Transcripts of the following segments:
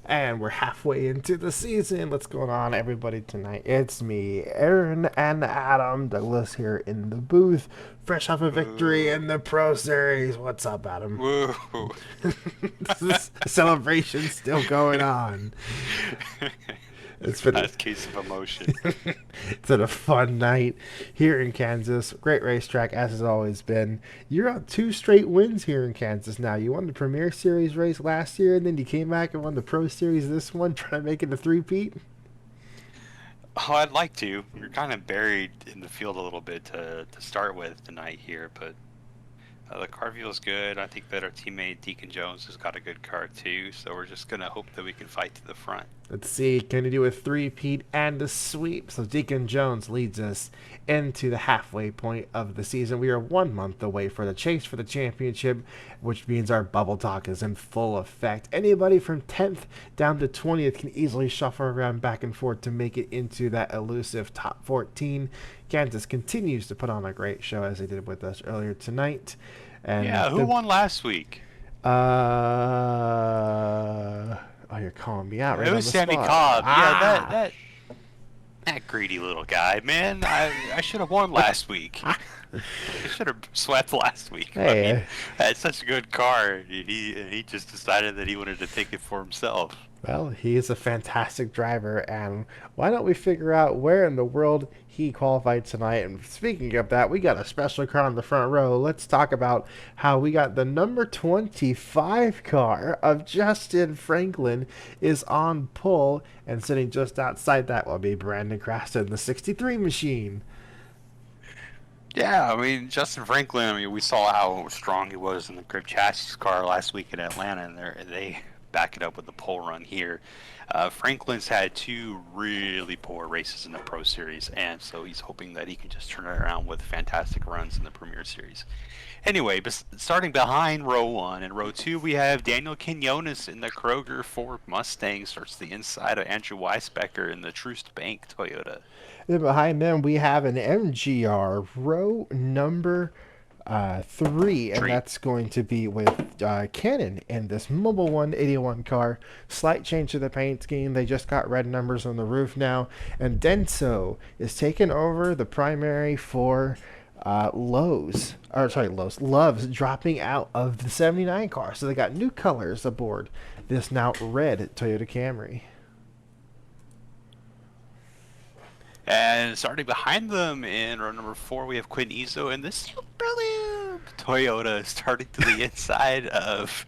And we're halfway into the season. What's going on, everybody, tonight? It's me, Aaron, and Adam Douglas here in the booth, fresh off a victory Woo. in the Pro Series. What's up, Adam? Woo. This celebration still going on. It's been Fast case of emotion. it's been a fun night here in Kansas. Great racetrack as it's always been. You're on two straight wins here in Kansas now. You won the Premier Series race last year, and then you came back and won the Pro Series this one, trying to make it a three-peat. Oh, I'd like to. You're kind of buried in the field a little bit to start with tonight here, but the car feels good. I think that our teammate Deacon Jones has got a good car too, so we're just going to hope that we can fight to the front. Let's see, can he do a three-peat and a sweep? So Deacon Jones leads us into the halfway point of the season. We are 1 month away for the chase for the championship, which means our bubble talk is in full effect. Anybody from 10th down to 20th can easily shuffle around back and forth to make it into that elusive top 14. Kansas continues to put on a great show as they did with us earlier tonight. And Yeah, who won last week? oh, you're calling me out right It on was the Sammy spot. Cobb. Yeah, that Ah! that that greedy little guy, man. I should have won last week. I should have swept last week. I mean, Hey, I had such a good car, and he just decided that he wanted to take it for himself. well, he is a fantastic driver, and why don't we figure out where in the world he qualified tonight? And speaking of that, we got a special car on the front row. Let's talk about how we got the number 25 car of Justin Franklin is on pole, and sitting just outside that will be Brandon Crafton, the 63 machine. Yeah, I mean Justin Franklin. I mean, we saw how strong he was in the Grip Chassis car last week in Atlanta, and they back it up with the pole run here. Franklin's had two really poor races in the Pro Series, and so he's hoping that he can just turn it around with fantastic runs in the Premier Series. Anyway, starting behind row one and row two, we have Daniel Quinones in the Kroger Ford Mustang. Starts the inside of Andrew Weisbecker in the Troost Bank Toyota. Then behind them, we have an MGR row number three, and Tree. that's going to be with Canon in this Mobile 181 car. Slight change to the paint scheme. They just got red numbers on the roof now, and Denso is taking over the primary for Love's dropping out of the 79 car. So they got new colors aboard this now red Toyota Camry. And starting behind them in row number four, we have Quinn Izzo and this brilliant Toyota starting to the inside of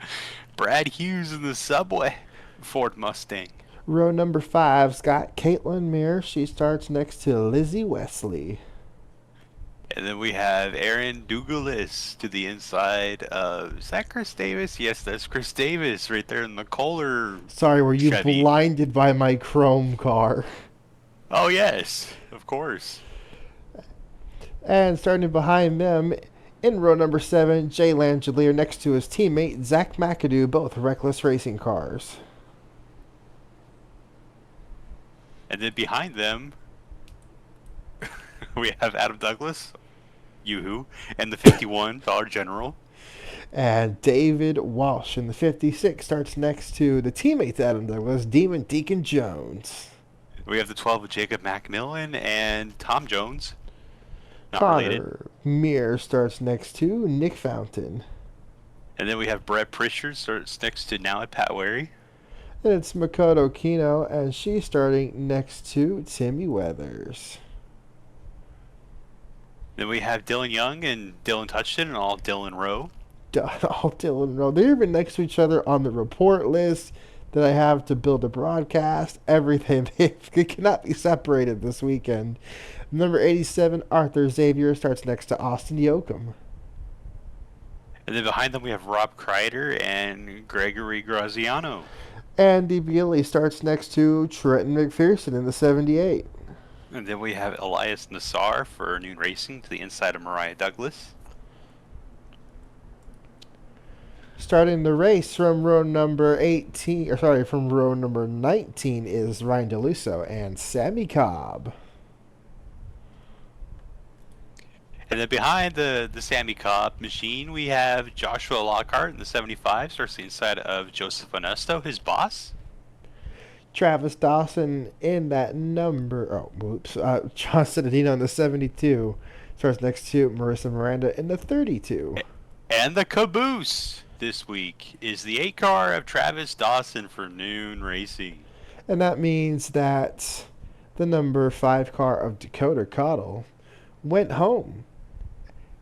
Brad Hughes in the Subway Ford Mustang. Row number five's got Caitlin Mears. She starts next to Lizzie Wesley. And then we have Aaron Douglas to the inside of, is that Chris Davis? Yes, that's Chris Davis right there in the Kohler Sorry, were you Chevy. blinded by my chrome car? Oh, yes, of course. And starting behind them, in row number seven, Jay Langelier next to his teammate Zach McAdoo, both reckless racing cars. And then behind them, we have Adam Douglas, Yoo-hoo, and the 51 Dollar General. And David Walsh in the 56 starts next to the teammates Adam Douglas, Demon Deacon Jones. We have the 12 of Jacob Macmillan and Tom Jones. Not related. Connor Mears starts next to Nick Fountain. And then we have Brett Pritchard starts next to now at Pat Wary. And it's Makoto Kino, and she's starting next to Timmy Weathers. Then we have Dylan Young and Dylan Touchton and all Dylan Rowe. All Dylan Rowe. They're even next to each other on the report list that I have to build a broadcast. Everything. They cannot be separated this weekend. Number 87, Arthur Xavier, starts next to Austin Yoakum. And then behind them we have Rob Kreider and Gregory Graziano. Andy Bealey starts next to Trenton McPherson in the 78. And then we have Elias Nassar for Noon Racing to the inside of Mariah Douglas. Starting the race from row number 18, or sorry, from row number 19 is Ryan DeLusso and Sammy Cobb. And then behind the Sammy Cobb machine, we have Joshua Lockhart in the 75, starts the inside of Joseph Onesto, his boss. Travis Dawson in that number. Oh, whoops. John Cittadino in the 72. Starts next to Marissa Miranda in the 32. And the caboose this week is the 8 car of Travis Dawson for Noon Racing. And that means that the number 5 car of Dakota Cottle went home,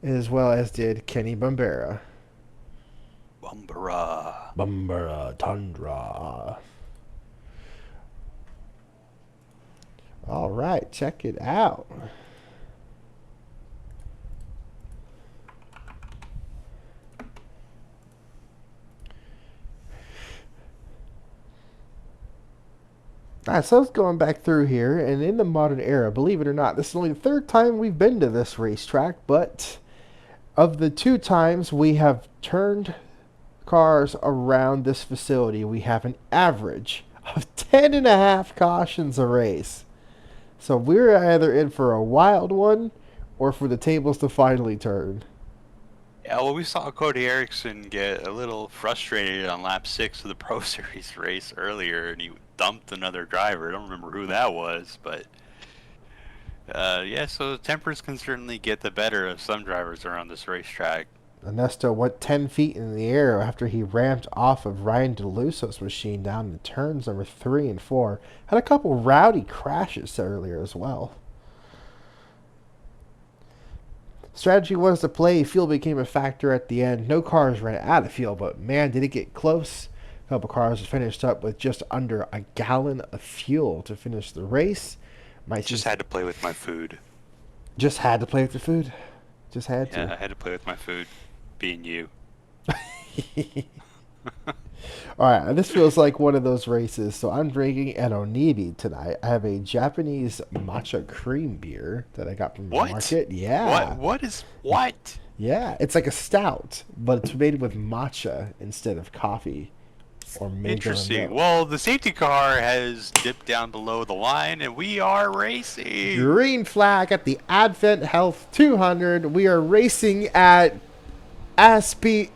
as well as did Kenny Bumbera. Bumbera Tundra. All right, check it out. Alright, so let's going back through here, and in the modern era, believe it or not, this is only the third time we've been to this racetrack, but of the 2 times we have turned cars around this facility, we have an average of 10.5 cautions a race. So we're either in for a wild one or for the tables to finally turn. Yeah, well, we saw Cody Erickson get a little frustrated on lap 6 of the Pro Series race earlier, and he dumped another driver. I don't remember who that was, but yeah, so tempers can certainly get the better of some drivers around this racetrack. Ernesto went 10 feet in the air after he ramped off of Ryan DeLuso's machine down in turns number 3 and 4. Had a couple rowdy crashes earlier as well. Strategy was to play. Fuel became a factor at the end. No cars ran out of fuel, but man, did it get close. A couple cars finished up with just under a gallon of fuel to finish the race. Just had to play with my food. Just had to play with the food? Just had to? Yeah, I had to play with my food, being you. Alright, this feels like one of those races. So I'm drinking an Onibi tonight. I have a Japanese matcha cream beer that I got from the market. Yeah. What? Yeah, it's like a stout, but it's made with matcha instead of coffee. Or interesting. Well, the safety car has dipped down below the line, and we are racing. Green flag at the Advent Health 200. We are racing at Aspie.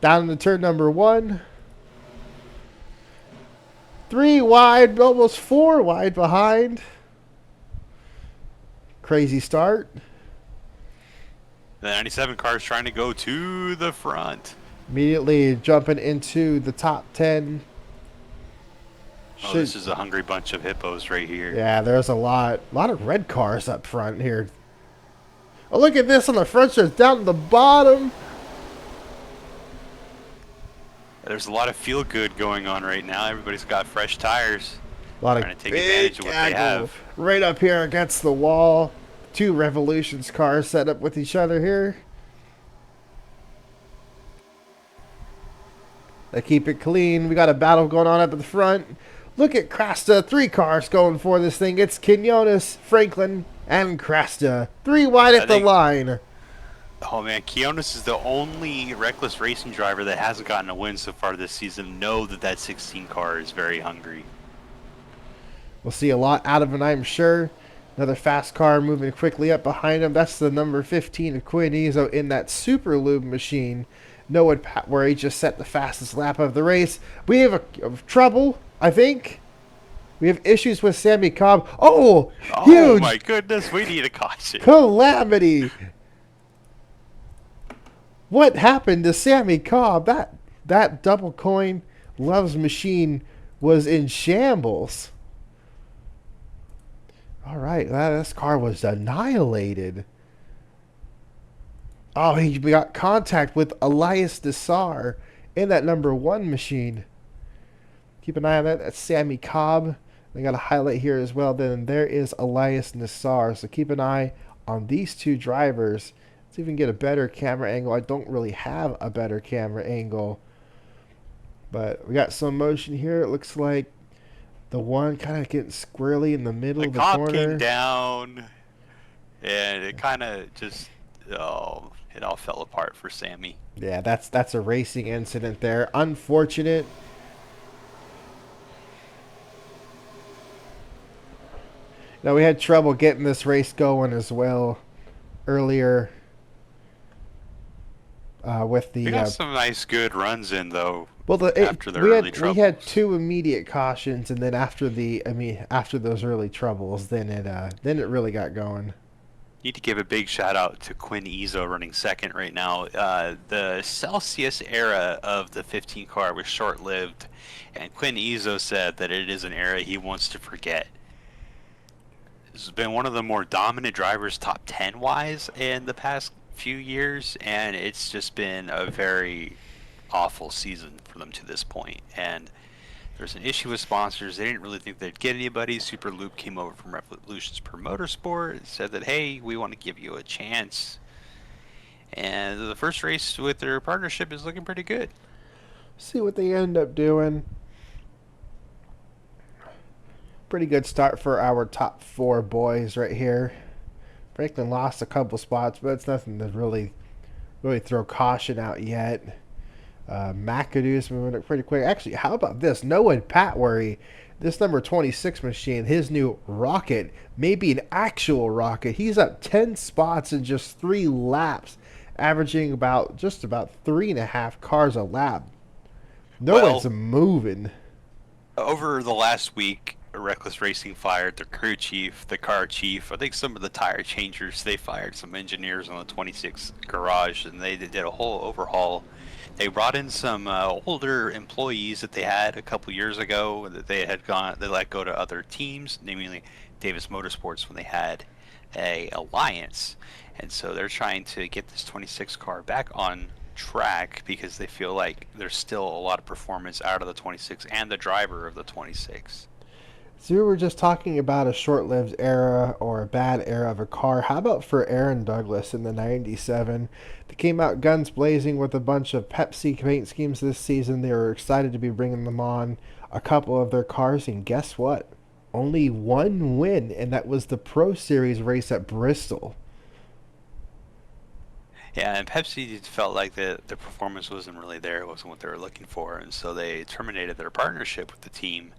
Down to turn number 1. 3 wide, almost 4 wide behind. Crazy start. The 97 car is trying to go to the front. Immediately jumping into the top 10. Oh, this is a hungry bunch of hippos right here. Yeah, there's a lot of red cars up front here. Oh, look at this on the front stretch, down to the bottom. There's a lot of feel good going on right now. Everybody's got fresh tires. A lot trying to take advantage of what they have. Right up here against the wall. 2 Revolutions cars set up with each other here. They keep it clean. We got a battle going on up at the front. Look at Crasta. 3 cars going for this thing. It's Quinones, Franklin, and Crasta. 3 wide at the line. Oh, man. Quinones is the only reckless racing driver that hasn't gotten a win so far this season. Know that 16 car is very hungry. We'll see a lot out of it, I'm sure. Another fast car moving quickly up behind him. That's the number 15 of Quinizo in that Super Lube machine. Noah, where he just set the fastest lap of the race. We have a trouble, I think. We have issues with Sammy Cobb. Oh, huge! Oh my goodness, we need a caution. Calamity! What happened to Sammy Cobb? That double coin Love's machine was in shambles. All right, this car was annihilated. Oh, we got contact with Elias Dessar in that number 1 machine. Keep an eye on that. That's Sammy Cobb. I got a highlight here as well. Then there is Elias Nassar. So keep an eye on these 2 drivers. Let's even get a better camera angle. I don't really have a better camera angle. But we got some motion here. It looks like the one kind of getting squarely in the middle of the corner. The cop came down, and it kind of just, it all fell apart for Sammy. Yeah, that's a racing incident there. Unfortunate. Now, we had trouble getting this race going as well earlier. with We the got some nice, good runs in though well, after the we early had troubles. two immediate cautions, and then after those early troubles, then it really got going. Need to give a big shout out to Quinn Ezo running second right now. The Celsius era of the 15 car was short lived, and Quinn Ezo said that it is an era he wants to forget. This has been one of the more dominant drivers, top 10 wise, in the past few years, and it's just been a very awful season for them to this point. And there's an issue with sponsors. They didn't really think they'd get anybody. Superloop came over from Revolutions Per Motorsport and said that, hey, we want to give you a chance. And the first race with their partnership is looking pretty good. See what they end up doing. Pretty good start for our top four boys right here. Franklin lost a couple spots, but it's nothing to really throw caution out yet. McAdoo's moving it pretty quick. Actually, how about this? Noah Patworry, this number 26 machine, his new rocket, maybe an actual rocket. He's up 10 spots in just 3 laps, averaging just about 3.5 cars a lap. Noah's Well, moving. over the last week, Reckless Racing fired their crew chief, the car chief. I think some of the tire changers. They fired some engineers on the 26 garage, and they did a whole overhaul. They brought in some older employees that they had a couple years ago that they had gone. They let go to other teams, namely Davis Motorsports, when they had a alliance, and so they're trying to get this 26 car back on track because they feel like there's still a lot of performance out of the 26 and the driver of the 26. So we were just talking about a short-lived era or a bad era of a car. How about for Aaron Douglas in the 97? They came out guns blazing with a bunch of Pepsi paint schemes this season. They were excited to be bringing them on a couple of their cars, and guess what? Only one win, and that was the Pro Series race at Bristol. Yeah, and Pepsi felt like the performance wasn't really there. It wasn't what they were looking for, and so they terminated their partnership with the team.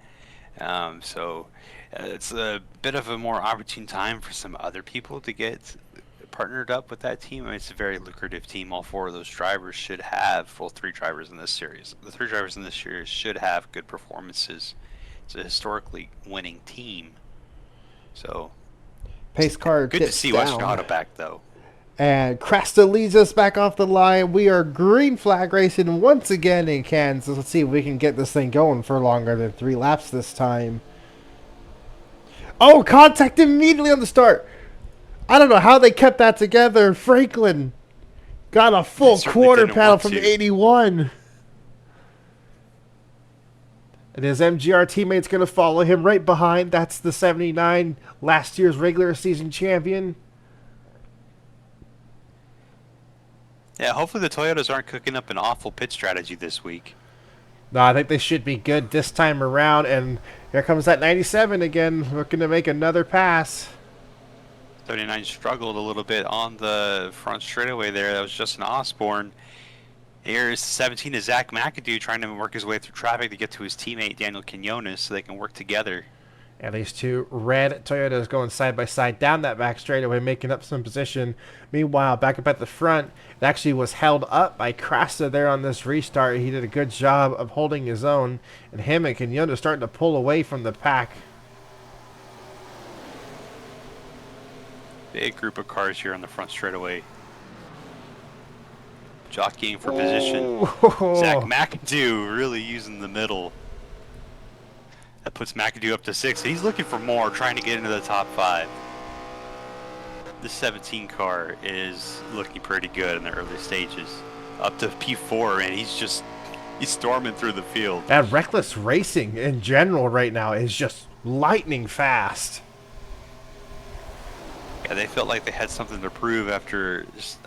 It's a bit of a more opportune time for some other people to get partnered up with that team. I mean, it's a very lucrative team. All 4 of those drivers should have, well, 3 drivers in this series. The 3 drivers in this series should have good performances. It's a historically winning team. So, Pace car good to dips see Western down. Auto back, though. And Cresta leads us back off the line. We are green flag racing once again in Kansas. Let's see if we can get this thing going for longer than 3 laps this time. Oh, contact immediately on the start. I don't know how they kept that together. Franklin got a They full certainly quarter didn't panel want from to. the 81. And his MGR teammate's going to follow him right behind. That's the 79, last year's regular season champion. Yeah, hopefully the Toyotas aren't cooking up an awful pit strategy this week. No, I think they should be good this time around. And here comes that 97 again, looking to make another pass. 39 struggled a little bit on the front straightaway there. That was Justin Osborne. Here's 17 is Zach McAdoo trying to work his way through traffic to get to his teammate Daniel Quinones so they can work together. And these 2 red Toyotas going side by side down that back straightaway, making up some position. Meanwhile, back up at the front, it actually was held up by Crasta there on this restart. He did a good job of holding his own, and him and Quinones starting to pull away from the pack. Big group of cars here on the front straightaway. Jockeying for position. Zach McAdoo really using the middle. That puts McAdoo up to 6. He's looking for more, trying to get into the top 5. This 17 car is looking pretty good in the early stages. Up to P4, and he's storming through the field. That Reckless Racing in general right now is just lightning fast. Yeah, they felt like they had something to prove after just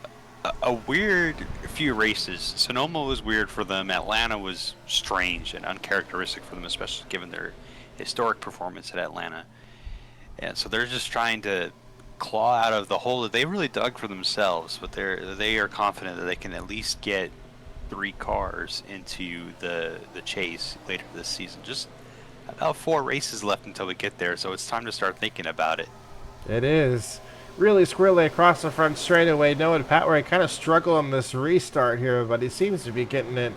a weird few races. Sonoma was weird for them. Atlanta was strange and uncharacteristic for them, especially given their historic performance at Atlanta. And so they're just trying to claw out of the hole that they really dug for themselves. But they are confident that they can at least get 3 cars into the chase later this season. Just about 4 races left until we get there, so it's time to start thinking about it. It is. really squarely across the front straightaway. Noah Patway kind of struggled on this restart here, but he seems to be getting it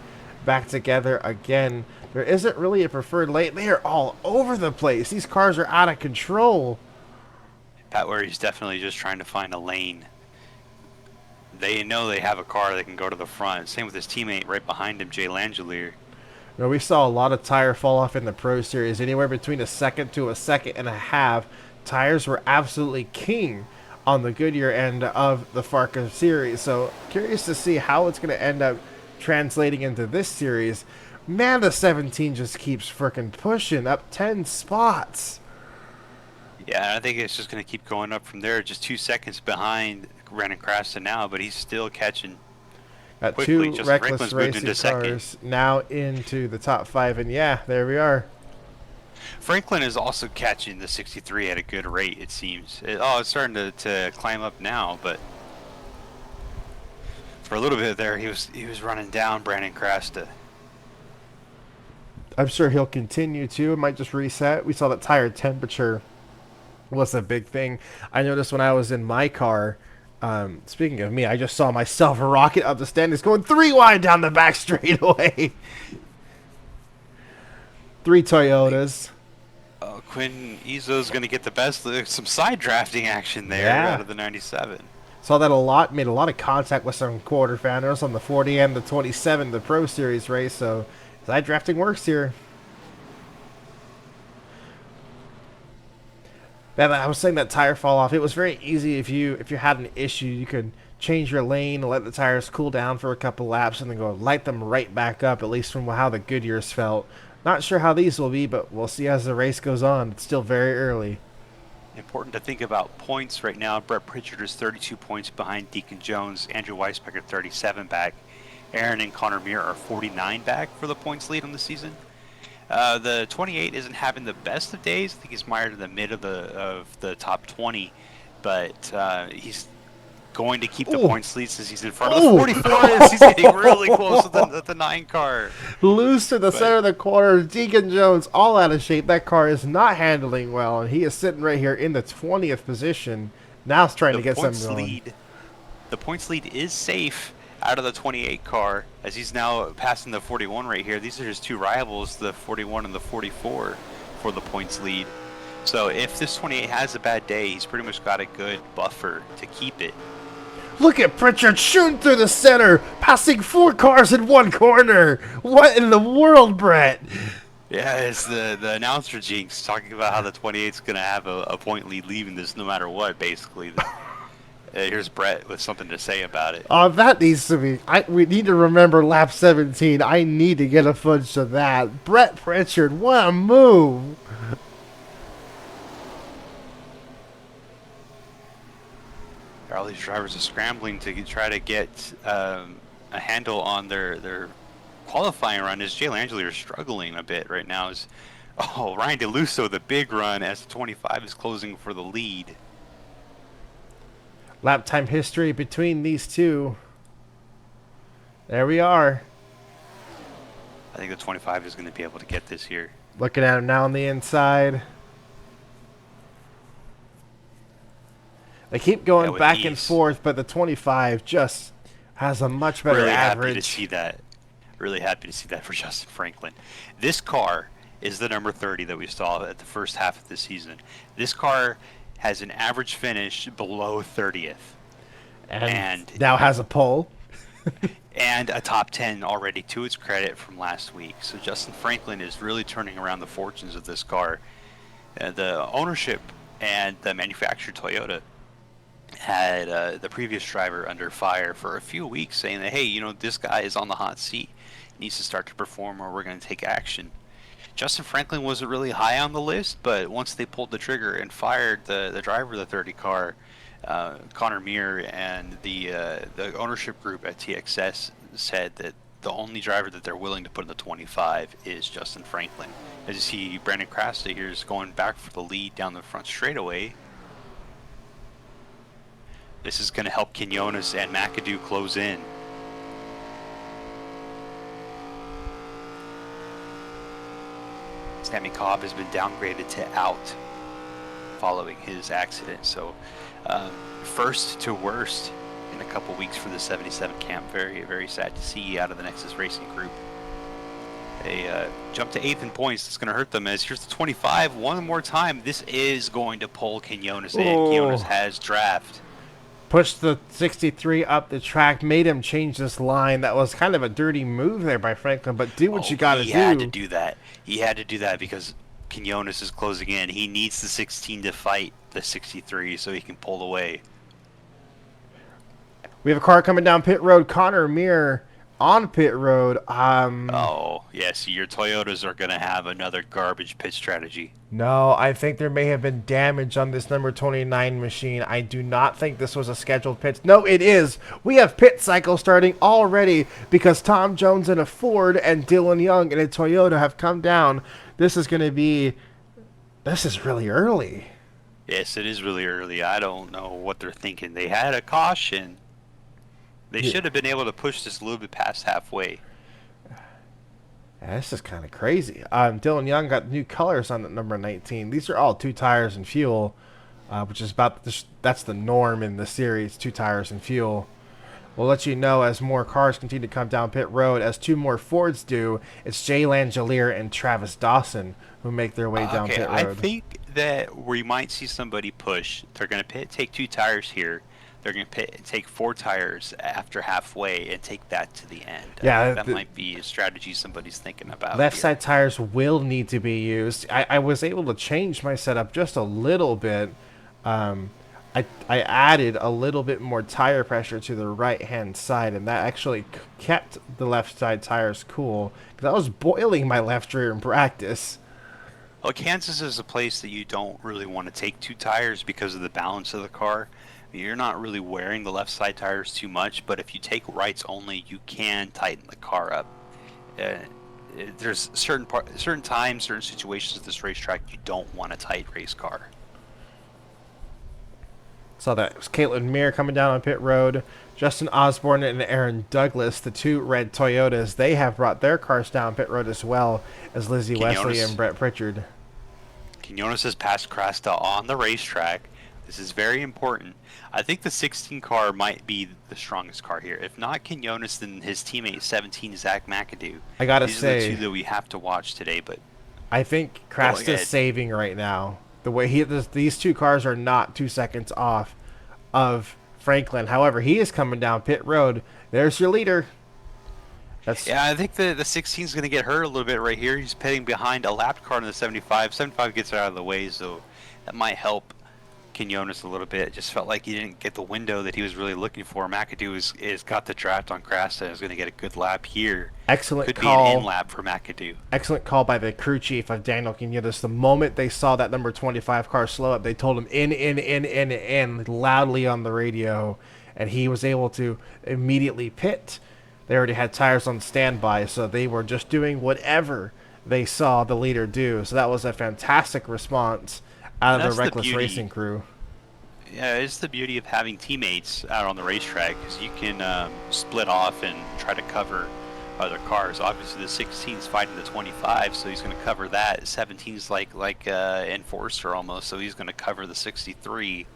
back together again. There isn't really a preferred lane. They are all over the place. These cars are out of control. Pat where he's definitely just trying to find a lane. They know they have a car that can go to the front. Same with his teammate right behind him, Jay Langelier. You know, we saw a lot of tire fall off in the Pro Series, anywhere between a second to a second and a half. Tires were absolutely king on the Goodyear end of the FARCA series. So curious to see how it's going to end up translating into this series. Man, the 17 just keeps freaking pushing up 10 spots. Yeah, I think it's just going to keep going up from there. Just 2 seconds behind Brandon Crasta now, but he's still catching Got quickly. two Justin reckless Franklin's moved racing into cars second. now into the top 5. And yeah, there we are. Franklin is also catching the 63 at a good rate, it seems. It's starting to climb up now, but for a little bit there, he was running down Brandon Crasta. I'm sure he'll continue to. It might just reset. We saw that tire temperature was a big thing. I noticed when I was in my car, speaking of me, I just saw myself rocket up the standings going 3 wide down the back straightaway. 3 Toyotas. Quinn Izzo's going to get the best. Some side drafting action there out of the 97. Saw that a lot. Made a lot of contact with some quarterfinals on the 40 and the 27, the Pro Series race. So side drafting works here. Man, I was saying that tire fall off. It was very easy if you had an issue, you could change your lane, let the tires cool down for a couple laps, and then go light them right back up. At least from how the Goodyears felt. Not sure how these will be, but we'll see as the race goes on. It's still very early. Important to think about points right now. Brett Pritchard is 32 points behind Deacon Jones. Andrew Weisbecker 37 back. Aaron and Connor Muir are 49 back for the points lead on the season. The 28 isn't having the best of days. I think he's mired in the mid of the top 20, but he's going to keep the points lead since he's in front of the 44. He's getting really close to the 9 car. Loose to the center of the corner. Deacon Jones all out of shape. That car is not handling well, and he is sitting right here in the 20th position. Now he's trying to get something going. The points lead is safe out of the 28 car, as he's now passing the 41 right here. These are his 2 rivals, the 41 and the 44, for the points lead. So if this 28 has a bad day, he's pretty much got a good buffer to keep it. Look at Pritchard shooting through the center, passing 4 cars in 1 corner. What in the world, Brett? Yeah, it's the announcer jinx talking about how the 28's going to have a point lead leaving this no matter what, basically. Here's Brett with something to say about it. That needs to be... we need to remember lap 17. I need to get a footage of that. Brett Pritchard, what a move. All these drivers are scrambling to try to get a handle on their qualifying run. As Jay Langelier is struggling a bit right now. Ryan DeLusso, the big run, as the 25 is closing for the lead. Lap time history between these two. There we are. I think the 25 is going to be able to get this here. Looking at him now on the inside. They keep going back and forth, but the 25 just has a much better average. Happy to see that. Really happy to see that for Justin Franklin. This car is the number 30 that we saw at the first half of the season. This car has an average finish below 30th. And now has a pole. And a top 10 already to its credit from last week. So Justin Franklin is really turning around the fortunes of this car. The ownership and the manufacturer, Toyota, had the previous driver under fire for a few weeks, saying that, hey, this guy is on the hot seat, he needs to start to perform or we're going to take action. Justin Franklin wasn't really high on the list, but once they pulled the trigger and fired the driver of the 30 car, Connor Muir, and the ownership group at TXS said that the only driver that they're willing to put in the 25 is Justin Franklin. As you see, Brandon Crasta here is going back for the lead down the front straightaway. This is going to help Quinones and McAdoo close in. Sammy Cobb has been downgraded to out. following his accident. So first to worst in a couple weeks for the 77 camp. Very, very sad to see out of the Nexus Racing group. They jump to 8th in points. It's going to hurt them. As here's the 25 one more time. This is going to pull Quinones in. Quinones has draft. Pushed the 63 up the track, made him change this line. That was kind of a dirty move there by Franklin, but do what you got to do. He had to do that. He had to do that because Quinones is closing in. He needs the 16 to fight the 63 so he can pull away. We have a car coming down pit road. Connor Mir on pit road. Oh, yes, your Toyotas are going to have another garbage pit strategy. No, I think there may have been damage on this number 29 machine. I do not think this was a scheduled pit. No, it is. We have pit cycle starting already because Tom Jones in a Ford and Dylan Young in a Toyota have come down. This is really early. Yes, it is really early. I don't know what they're thinking. They had a caution. They should have been able to push this a little bit past halfway. Yeah, this is kind of crazy. Dylan Young got new colors on the number 19. These are all 2 tires and fuel, which is that's the norm in the series, 2 tires and fuel. We'll let you know as more cars continue to come down pit road. As 2 more Fords do, it's Jay Langelier and Travis Dawson who make their way down pit road. I think that we might see somebody push. They're going to take 2 tires here. They're going to take 4 tires after halfway and take that to the end. Yeah, that might be a strategy somebody's thinking about. Left side tires will need to be used. I was able to change my setup just a little bit. I added a little bit more tire pressure to the right-hand side, and that actually kept the left side tires cool because I was boiling my left rear in practice. Well, Kansas is a place that you don't really want to take 2 tires because of the balance of the car. You're not really wearing the left side tires too much, but if you take rights only, you can tighten the car up. There's certain times, certain situations at this racetrack you don't want a tight race car. So that was Caitlin Mir coming down on pit road. Justin Osborne and Aaron Douglas, the 2 red Toyotas, they have brought their cars down pit road as well as Lizzie Wesley and Brett Pritchard. Quinones has passed Crasta on the racetrack. This is very important. I think the 16 car might be the strongest car here. If not Quinones, then his teammate 17, Zach McAdoo. I gotta These say, are the 2 that we have to watch today. But I think Crasta's saving right now. The way these 2 cars are not 2 seconds off of Franklin. However, he is coming down pit road. There's your leader. Yeah, I think the 16 is going to get hurt a little bit right here. He's pitting behind a lapped car in the 75. 75 gets it out of the way, so that might help Quinones a little bit. It just felt like he didn't get the window that he was really looking for. McAdoo is got the draft on Crasta and is going to get a good lap here. Excellent call. Could be an in lap for McAdoo. Excellent call by the crew chief of Daniel Quinones. The moment they saw that number 25 car slow up, they told him in loudly on the radio, and he was able to immediately pit. They already had tires on standby, so they were just doing whatever they saw the leader do. So that was a fantastic response out of the Reckless Racing crew. Yeah, it's the beauty of having teammates out on the racetrack, because you can split off and try to cover other cars. Obviously, the 16's fighting the 25, so he's going to cover that. 17's like Enforcer almost, so he's going to cover the 63.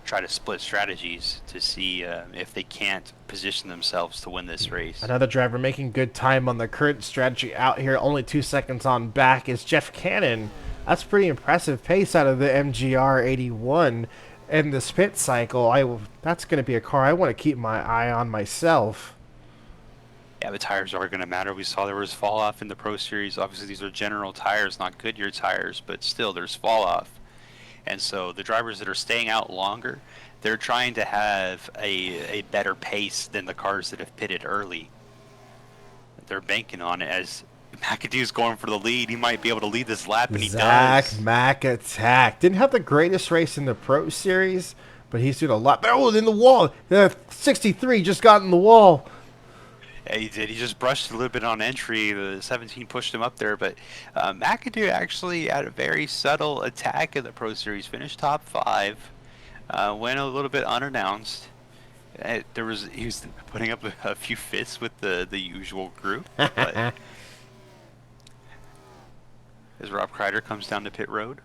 Try to split strategies to see if they can't position themselves to win this race. Another driver making good time on the current strategy out here, only 2 seconds on back, is Jeff Cannon. That's pretty impressive pace out of the MGR 81 in this pit cycle. That's going to be a car I want to keep my eye on myself. Yeah, the tires are going to matter. We saw there was fall off in the Pro Series. Obviously, these are general tires, not Goodyear tires, but still there's fall off. And so the drivers that are staying out longer, they're trying to have a better pace than the cars that have pitted early. They're banking on it. As McAdoo's going for the lead, he might be able to lead this lap, and he does. Zach Mac attack. Didn't have the greatest race in the Pro Series, but he's doing a lot. Oh, in the wall. The 63 just got in the wall. Yeah, he did. He just brushed a little bit on entry. The 17 pushed him up there, but McAdoo actually had a very subtle attack in the Pro Series. Finished top 5, went a little bit unannounced. He was putting up a few fits with the usual group. But as Rob Kreider comes down to pit road,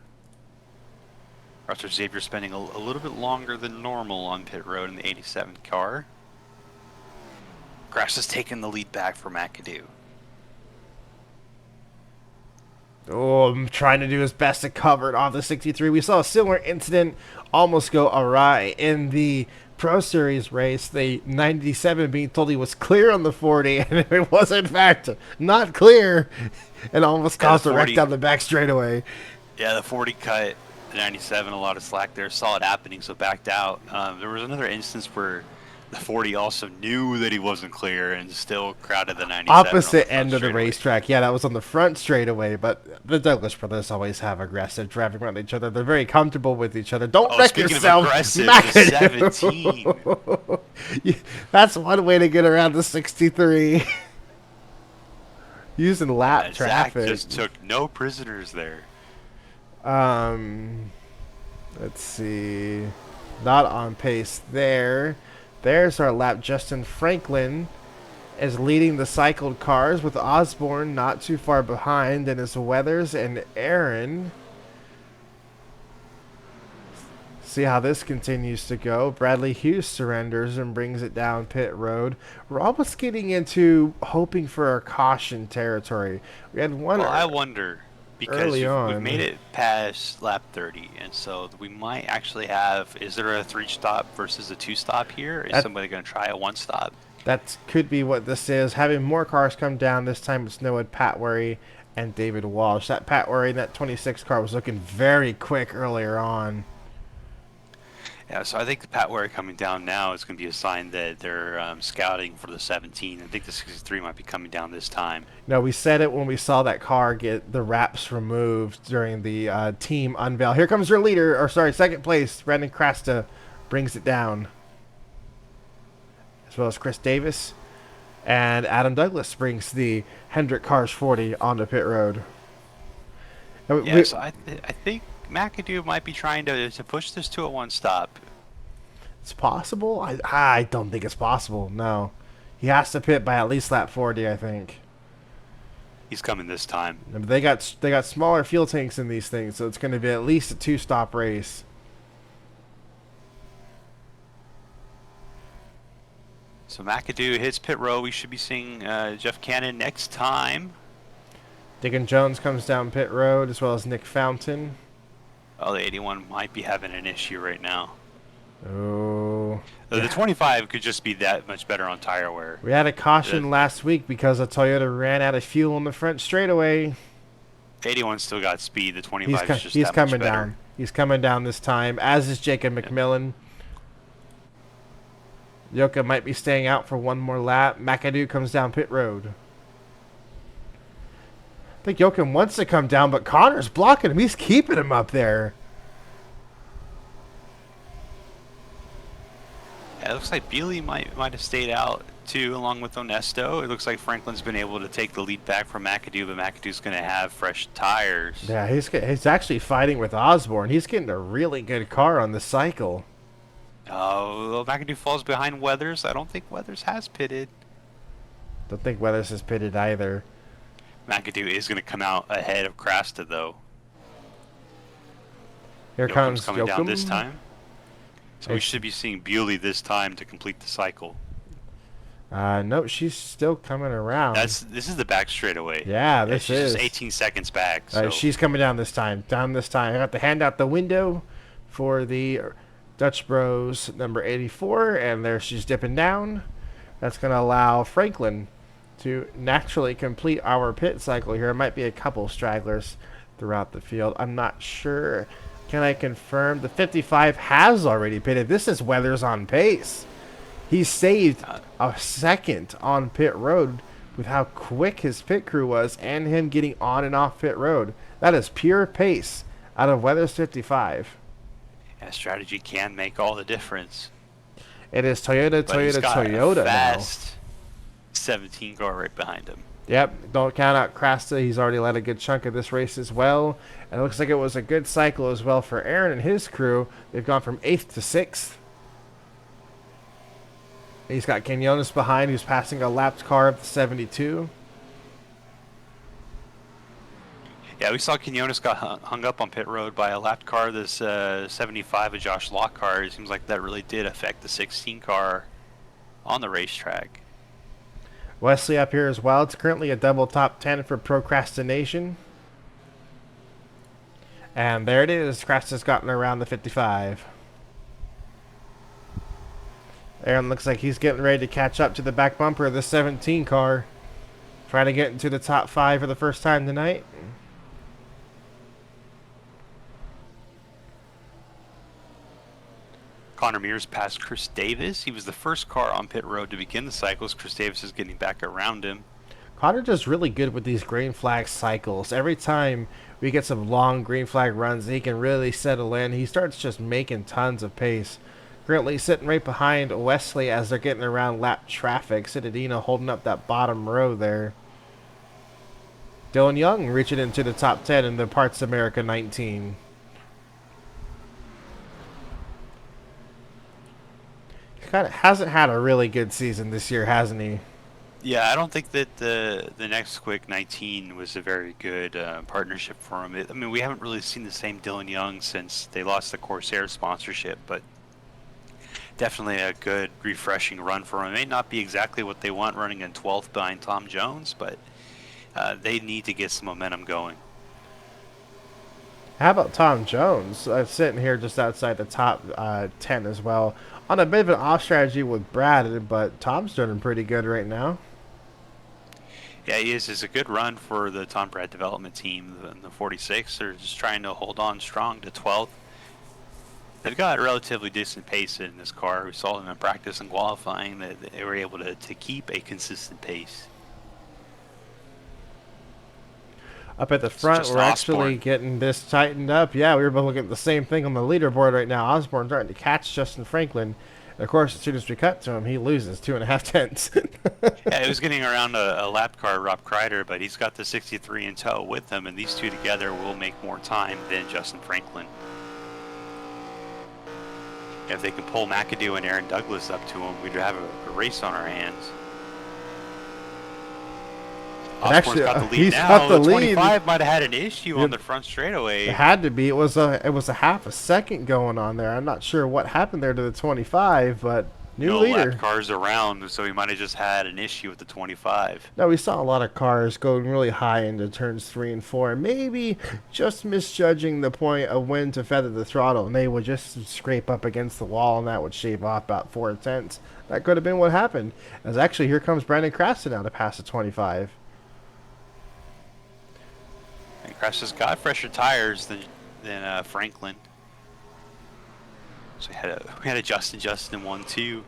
Russell Xavier spending a little bit longer than normal on pit road in the 87th car. Grass has taken the lead back for McAdoo. Oh, I'm trying to do his best to cover it off the 63. We saw a similar incident almost go awry in the Pro Series race. The 97 being told he was clear on the 40, and it was in fact not clear, and almost caused a wreck down the back straightaway. Yeah, the 40 cut the 97, a lot of slack there. Saw it happening, so backed out. There was another instance where the 40 also knew that he wasn't clear and still crowded the 97. Opposite end of the racetrack. Yeah, that was on the front straightaway, but the Douglas brothers always have aggressive driving around each other. They're very comfortable with each other. Don't wreck yourself. Aggressive, 17. That's one way to get around the 63. Using lap traffic. Zach just took no prisoners there. Let's see. Not on pace there. There's our lap. Justin Franklin is leading the cycled cars with Osborne not too far behind, and it's Weathers and Aaron. See how this continues to go. Bradley Hughes surrenders and brings it down pit road. We're almost getting into hoping for a caution territory. We had one. Well, I wonder, because we've made it past lap 30, and so we might actually have, is there a 3-stop versus a 2-stop here? Is somebody going to try a 1-stop? That could be what this is. Having more cars come down, this time it's Noah Patwary and David Walsh. That Patwary in that 26 car was looking very quick earlier on. Yeah, so I think the Patwary coming down now is going to be a sign that they're scouting for the 17. I think the 63 might be coming down this time. No, we said it when we saw that car get the wraps removed during the team unveil. Here comes your leader, or sorry, second place. Brandon Crasta brings it down. As well as Chris Davis. And Adam Douglas brings the Hendrick Cars 40 onto pit road. Yeah, so I think McAdoo might be trying to push this to a 1-stop. It's possible? I don't think it's possible, no. He has to pit by at least lap 40, I think. He's coming this time. They got smaller fuel tanks in these things, so it's going to be at least a 2-stop race. So McAdoo hits pit row. We should be seeing Jeff Cannon next time. Dickon Jones comes down pit road, as well as Nick Fountain. Oh, the 81 might be having an issue right now. Oh. The 25 could just be that much better on tire wear. We had a caution last week because a Toyota ran out of fuel in the front straightaway. 81 still got speed. The 25 is just he's that coming much better. down. He's coming down this time, as is Jacob McMillan. Yoka might be staying out for one more lap. McAdoo comes down pit road. I think Jochen wants to come down, but Connor's blocking him. He's keeping him up there. Yeah, it looks like Bealey might have stayed out too, along with Onesto. It looks like Franklin's been able to take the lead back from McAdoo, but McAdoo's going to have fresh tires. Yeah, he's actually fighting with Osborne. He's getting a really good car on the cycle. Oh, well, McAdoo falls behind Weathers. I don't think Weathers has pitted. Don't think Weathers has pitted either. McAdoo is going to come out ahead of Crasta, though. Here comes coming Joachim down this time. So we should be seeing Bewley this time to complete the cycle. No, she's still coming around. This is the back straightaway. Yeah, this is. She's just 18 seconds back. So. She's coming down this time. I got the hand out the window for the Dutch Bros number 84, and there she's dipping down. That's going to allow Franklin to naturally complete our pit cycle here. There might be a couple stragglers throughout the field. I'm not sure. Can I confirm? The 55 has already pitted. This is Weathers on pace. He saved a second on pit road with how quick his pit crew was and him getting on and off pit road. That is pure pace out of Weathers 55. Yeah, strategy can make all the difference. It is Toyota a now. 17 car right behind him. Yep, don't count out Crasta. He's already led a good chunk of this race as well. And it looks like it was a good cycle as well for Aaron and his crew. They've gone from 8th to 6th. He's got Quinones behind, who's passing a lapped car up to 72. Yeah, we saw Quinones got hung up on pit road by a lapped car. This 75 of Josh Locke car. It seems like that really did affect the 16 car on the racetrack. Wesley up here as well. It's currently a double top 10 for procrastination. And there it is. Crest has gotten around the 55. Aaron looks like he's getting ready to catch up to the back bumper of the 17 car. Trying to get into the top 5 for the first time tonight. Connor Mears passed Chris Davis. He was the first car on pit road to begin the cycles. Chris Davis is getting back around him. Connor does really good with these green flag cycles. Every time we get some long green flag runs, he can really settle in. He starts just making tons of pace. Currently sitting right behind Wesley as they're getting around lap traffic. Citadino holding up that bottom row there. Dylan Young reaching into the top 10 in the Parts America 19. He kind of hasn't had a really good season this year, hasn't he? Yeah, I don't think that the next quick 19 was a very good partnership for him. I mean, we haven't really seen the same Dylan Young since they lost the Corsair sponsorship, but definitely a good, refreshing run for him. It may not be exactly what they want running in 12th behind Tom Jones, but they need to get some momentum going. How about Tom Jones? Sitting here just outside the top 10 as well. On a bit of an off strategy with Brad, but Tom's doing pretty good right now. Yeah, he is. It's a good run for the Tom Brad development team. The 46, they're just trying to hold on strong to 12th. They've got a relatively decent pace in this car. We saw them in practice and qualifying that they were able to keep a consistent pace. Up at the front, we're actually getting this tightened up. Yeah, we were both looking at the same thing on the leaderboard right now. Osborne's starting to catch Justin Franklin. Of course, as soon as we cut to him, he loses 2.5 tenths. Yeah, he was getting around a lap car, Rob Kreider, but he's got the 63 in tow with him, and these two together will make more time than Justin Franklin. If they can pull McAdoo and Aaron Douglas up to him, we'd have a race on our hands. Osborne's got the lead he's now. got the 25 might have had an issue on the front straightaway. It had to be. It was a half a second going on there. I'm not sure what happened there to the 25, but new leader. Cars around, so he might have just had an issue with the 25. No, we saw a lot of cars going really high into turns 3 and 4. Maybe just misjudging the point of when to feather the throttle, and they would just scrape up against the wall, and that would shave off about 4 tenths. That could have been what happened. As actually, here comes Brandon Crafton now to pass the 25. And Crafton's got fresher tires than Franklin. So we had a Justin 1-2.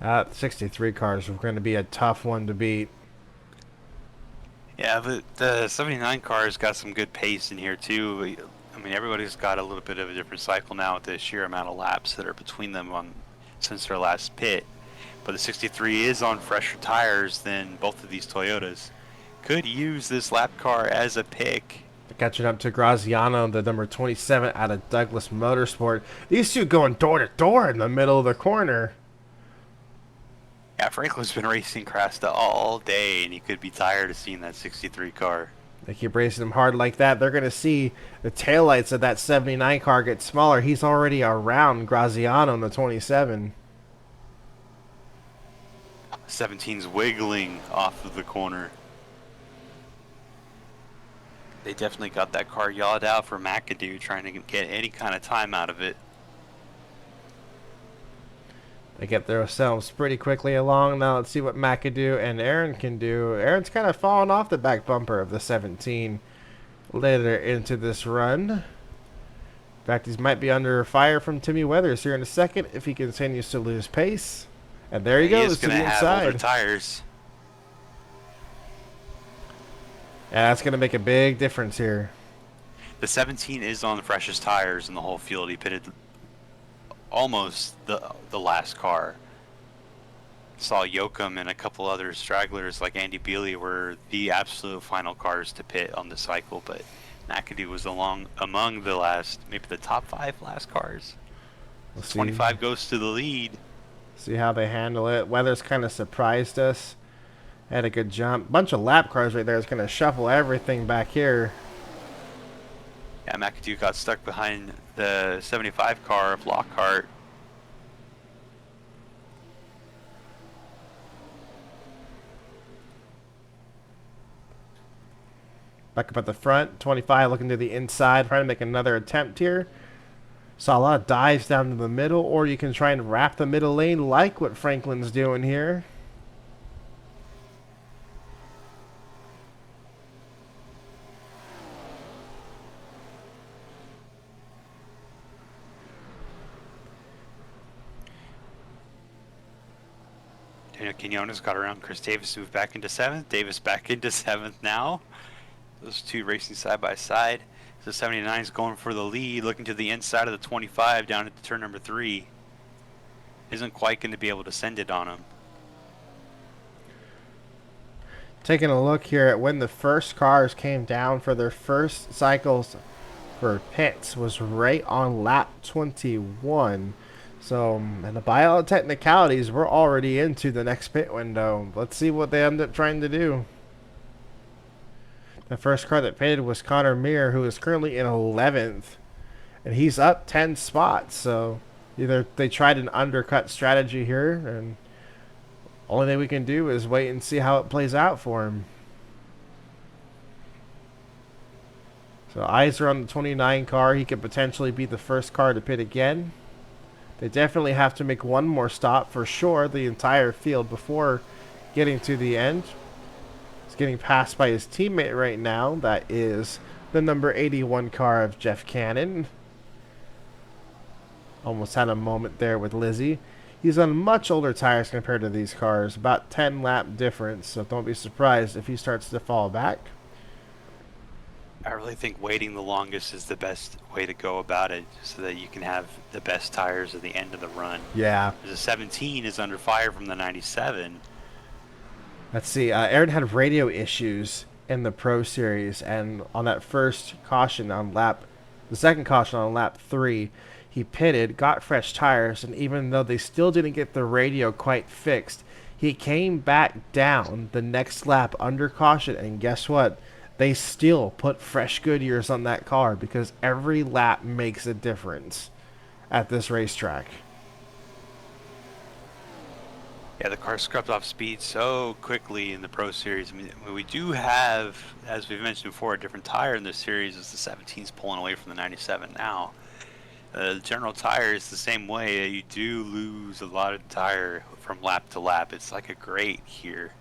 The 63 cars are going to be a tough one to beat. Yeah, but the 79 cars got some good pace in here too. I mean, everybody's got a little bit of a different cycle now with the sheer amount of laps that are between them since their last pit. But the 63 is on fresher tires than both of these Toyotas. Could use this lap car as a pick. Catching up to Graziano, the number 27 out of Douglas Motorsport. These two going door to door in the middle of the corner. Yeah, Franklin's been racing Crasta all day, and he could be tired of seeing that 63 car. They keep racing him hard like that. They're going to see the taillights of that 79 car get smaller. He's already around Graziano in the 27. 17's wiggling off of the corner. They definitely got that car yawed out for McAdoo, trying to get any kind of time out of it. They get themselves pretty quickly along. Now let's see what McAdoo and Aaron can do. Aaron's kind of fallen off the back bumper of the 17 later into this run. In fact, he might be under fire from Timmy Weathers here in a second if he continues to lose pace. And there he goes to the inside. Older tires. Yeah, that's going to make a big difference here. The 17 is on the freshest tires in the whole field. He pitted almost the last car. Saw Yoakum and a couple other stragglers like Andy Bealey were the absolute final cars to pit on the cycle, but McAdoo was among the last, maybe the top 5 last cars. 25 goes to the lead. See how they handle it. Weather's kind of surprised us. Had a good jump. Bunch of lap cars right there. It's going to shuffle everything back here. Yeah, McAdoo got stuck behind the 75 car of Lockhart. Back up at the front. 25 looking to the inside. Trying to make another attempt here. Saw a lot of dives down to the middle. Or you can try and wrap the middle lane like what Franklin's doing here. Daniel Quinones got around Chris Davis, moved back into 7th. Davis back into 7th now. Those two racing side by side. So 79 is going for the lead, looking to the inside of the 25 down at turn number 3. Isn't quite going to be able to send it on him. Taking a look here at when the first cars came down for their first cycles for pits was right on lap 21. So, and by all technicalities, we're already into the next pit window. Let's see what they end up trying to do. The first car that pitted was Connor Meir, who is currently in 11th. And he's up 10 spots. So, either they tried an undercut strategy here, and only thing we can do is wait and see how it plays out for him. So, eyes are on the 29 car. He could potentially be the first car to pit again. They definitely have to make one more stop for sure, the entire field, before getting to the end. He's getting passed by his teammate right now. That is the number 81 car of Jeff Cannon. Almost had a moment there with Lizzie. He's on much older tires compared to these cars, about 10 lap difference, so don't be surprised if he starts to fall back. I really think waiting the longest is the best way to go about it, so that you can have the best tires at the end of the run. Yeah. The 17 is under fire from the 97. Let's see. Aaron had radio issues in the Pro Series, and on that first caution on the second caution on lap 3, he pitted, got fresh tires, and even though they still didn't get the radio quite fixed, he came back down the next lap under caution, and guess what? They still put fresh Goodyears on that car because every lap makes a difference at this racetrack. Yeah, the car scrubbed off speed so quickly in the Pro Series. I mean, we do have, as we've mentioned before, a different tire in this series as the 17's pulling away from the 97 now. The General Tire is the same way. You do lose a lot of tire from lap to lap. It's like a grate here.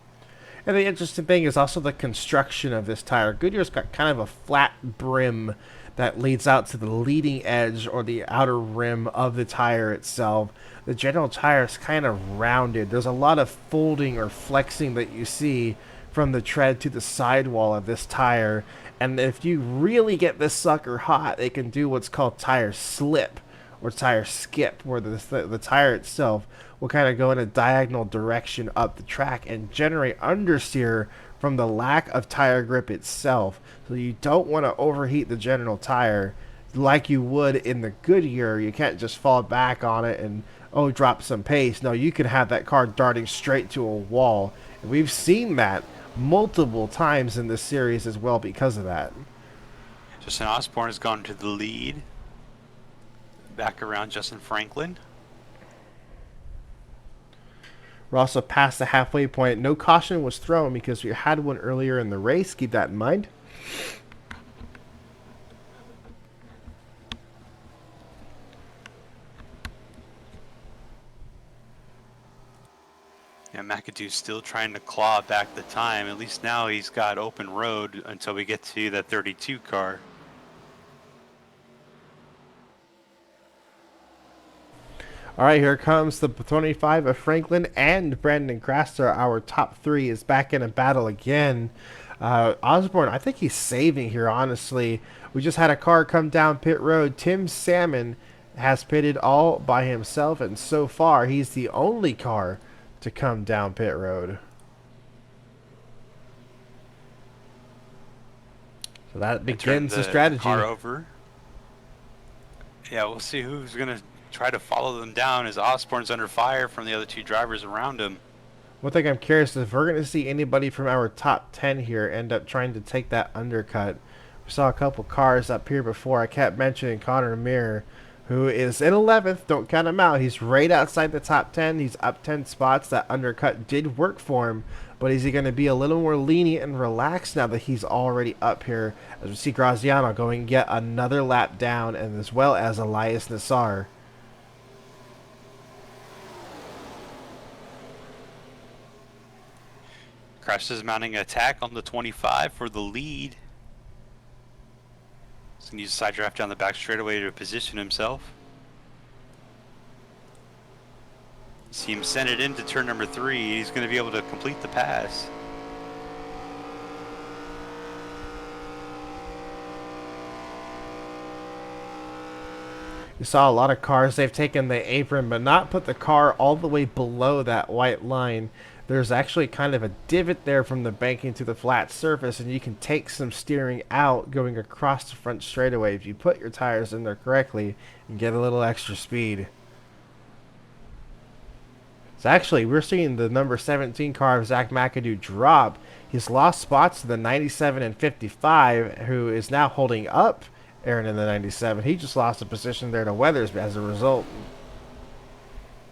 And the interesting thing is also the construction of this tire. Goodyear's got kind of a flat brim that leads out to the leading edge or the outer rim of the tire itself. The General Tire is kind of rounded. There's a lot of folding or flexing that you see from the tread to the sidewall of this tire. And if you really get this sucker hot, it can do what's called tire slip or tire skip, where the tire itself will kind of go in a diagonal direction up the track and generate understeer from the lack of tire grip itself. So you don't want to overheat the General Tire like you would in the Goodyear. You can't just fall back on it and, oh, drop some pace. No, you can have that car darting straight to a wall. And we've seen that multiple times in this series as well because of that. Justin Osborne has gone to the lead. Back around Justin Franklin. We're also past the halfway point. No caution was thrown because we had one earlier in the race. Keep that in mind. Yeah, McAdoo's still trying to claw back the time. At least now he's got open road until we get to the 32 car. All right, here comes the 25 of Franklin and Brandon Crasser. Our top three is back in a battle again. Osborne, I think he's saving here, honestly. We just had a car come down pit road. Tim Salmon has pitted all by himself, and so far he's the only car to come down pit road. So that begins the strategy. Car over. Yeah, we'll see who's gonna try to follow them down as Osborne's under fire from the other two drivers around him. One thing I'm curious is if we're going to see anybody from our top 10 here end up trying to take that undercut. We saw a couple cars up here before. I kept mentioning Connor Mir, who is in 11th. Don't count him out. He's right outside the top 10. He's up 10 spots. That undercut did work for him. But is he going to be a little more lenient and relaxed now that he's already up here? As we see Graziano going yet another lap down, and as well as Elias Nassar. Crash is mounting an attack on the 25 for the lead. He's going to use a side draft down the back straightaway to position himself. See him send it into turn number 3. He's going to be able to complete the pass. You saw a lot of cars, they've taken the apron but not put the car all the way below that white line. There's actually kind of a divot there from the banking to the flat surface, and you can take some steering out going across the front straightaway if you put your tires in there correctly and get a little extra speed. So actually, we're seeing the number 17 car of Zach McAdoo drop. He's lost spots to the 97 and 55, who is now holding up Aaron in the 97. He just lost a position there to Weathers as a result.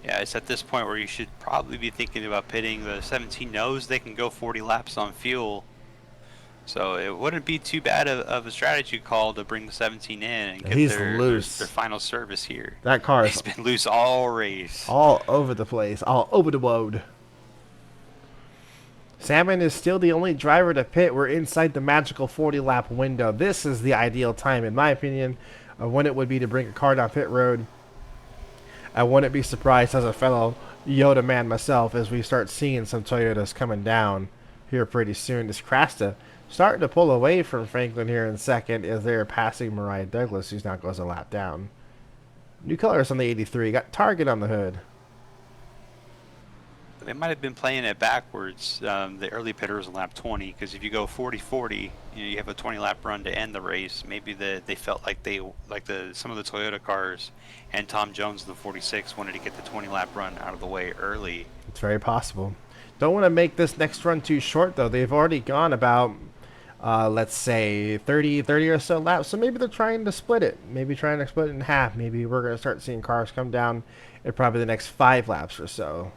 Yeah, it's at this point where you should probably be thinking about pitting. The 17 knows they can go 40 laps on fuel. So it wouldn't be too bad of a strategy call to bring the 17 in and get their final service here. That car has been loose all race. All over the place, all over the road. Salmon is still the only driver to pit. We're inside the magical 40-lap window. This is the ideal time, in my opinion, of when it would be to bring a car down pit road. I wouldn't be surprised as a fellow Yoda man myself as we start seeing some Toyotas coming down here pretty soon. This Crasta starting to pull away from Franklin here in second as they're passing Mariah Douglas, who's now goes a lap down. New colors on the 83. Got Target on the hood. They might have been playing it backwards, the early pitters on lap 20, because if you go 40-40, you have a 20-lap run to end the race. Maybe they felt like some of the Toyota cars and Tom Jones in the 46 wanted to get the 20-lap run out of the way early. It's very possible. Don't want to make this next run too short, though. They've already gone about, let's say, 30 or so laps, so maybe they're trying to split it. Maybe trying to split it in half. Maybe we're going to start seeing cars come down in probably the next 5 laps or so.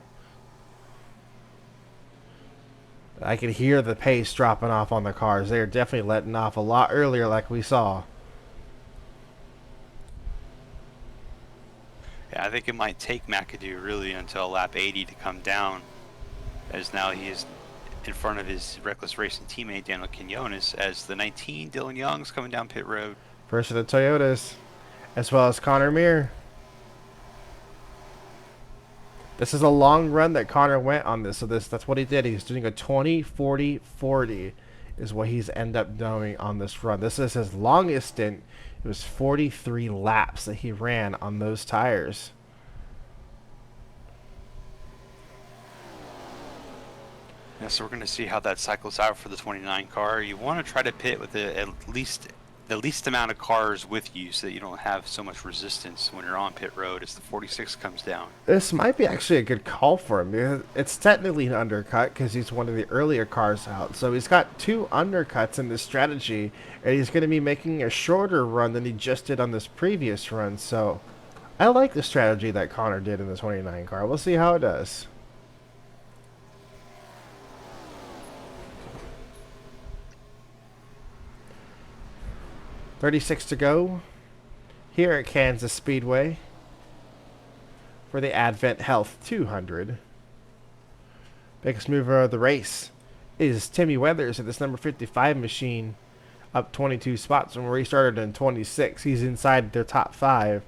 I can hear the pace dropping off on the cars. They are definitely letting off a lot earlier like we saw. Yeah, I think it might take McAdoo really until lap 80 to come down, as now he is in front of his Reckless Racing teammate Daniel Quinones as the 19 Dylan Young's coming down pit road. First of the Toyotas, as well as Connor Mir. This is a long run that Connor went on this, so that's what he did. He's doing a 20-40-40 is what he's ended up doing on this run. This is his longest stint. It was 43 laps that he ran on those tires. Yeah, so we're going to see how that cycles out for the 29 car. You want to try to pit with at least the least amount of cars with you so that you don't have so much resistance when you're on pit road as the 46 comes down. This might be actually a good call for him because it's technically an undercut because he's one of the earlier cars out. So he's got 2 undercuts in this strategy, and he's going to be making a shorter run than he just did on this previous run. So I like the strategy that Connor did in the 29 car. We'll see how it does. $36 to go here at Kansas Speedway for the Advent Health 200. Biggest mover of the race is Timmy Weathers at this number 55 machine, up 22 spots from where he started in 26. He's inside their top 5.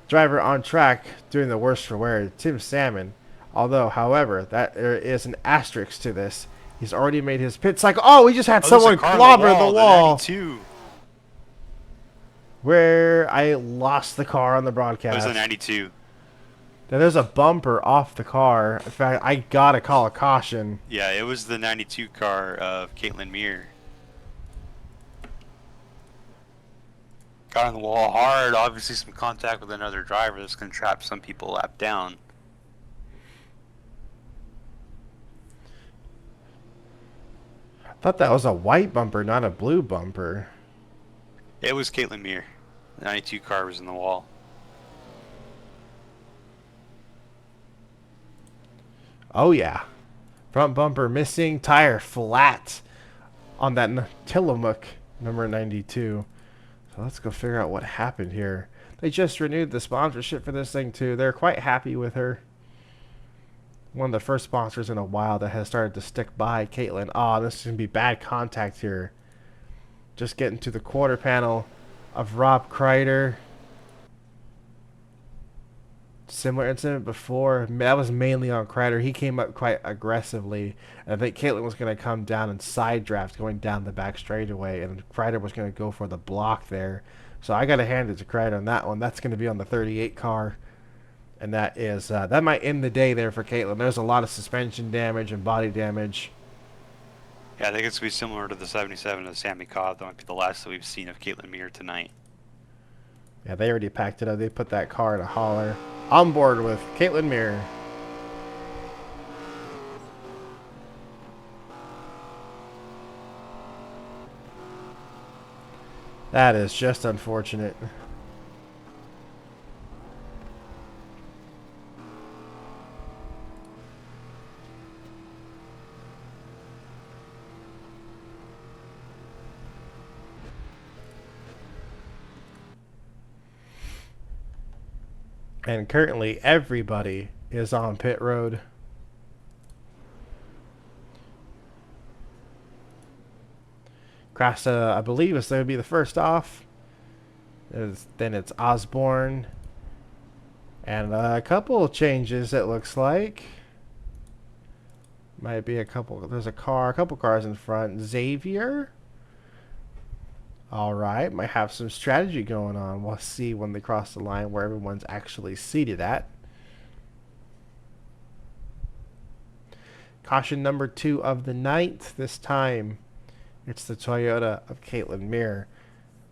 Driver on track doing the worst for wear, Tim Salmon. Although, however, that there is an asterisk to this. He's already made his pit cycle. Oh, we just had someone clobber the wall. Where I lost the car on the broadcast. It was a 92. Now there's a bumper off the car. In fact, I gotta call a caution. Yeah, it was the 92 car of Caitlin Meir. Got on the wall hard. Obviously, some contact with another driver that's going to trap some people lap down. I thought that was a white bumper, not a blue bumper. It was Caitlin Meir. The 92 car was in the wall. Oh, yeah. Front bumper missing, tire flat on that Tillamook number 92. So let's go figure out what happened here. They just renewed the sponsorship for this thing, too. They're quite happy with her. One of the first sponsors in a while that has started to stick by Caitlin. Oh, this is going to be bad contact here. Just getting to the quarter panel of Rob Kreider. Similar incident before. That was mainly on Kreider. He came up quite aggressively. And I think Caitlin was going to come down and side draft going down the back straightaway. And Kreider was going to go for the block there. So I got to hand it to Kreider on that one. That's going to be on the 38 car. And that is that might end the day there for Caitlin. There's a lot of suspension damage and body damage. Yeah, I think it's going to be similar to the 77 of Sammy Cobb. That might be the last that we've seen of Caitlin Meir tonight. Yeah, they already packed it up. They put that car in a hauler. On board with Caitlin Meir. That is just unfortunate. And currently everybody is on pit road. Krasta, I believe, is going to be the first off. Then it's Osborne. And a couple of changes, it looks like. Might be a couple. There's a couple cars in front. Xavier. All right, might have some strategy going on. We'll see when they cross the line where everyone's actually seated at. Caution number 2 of the night. This time, it's the Toyota of Caitlin Meir.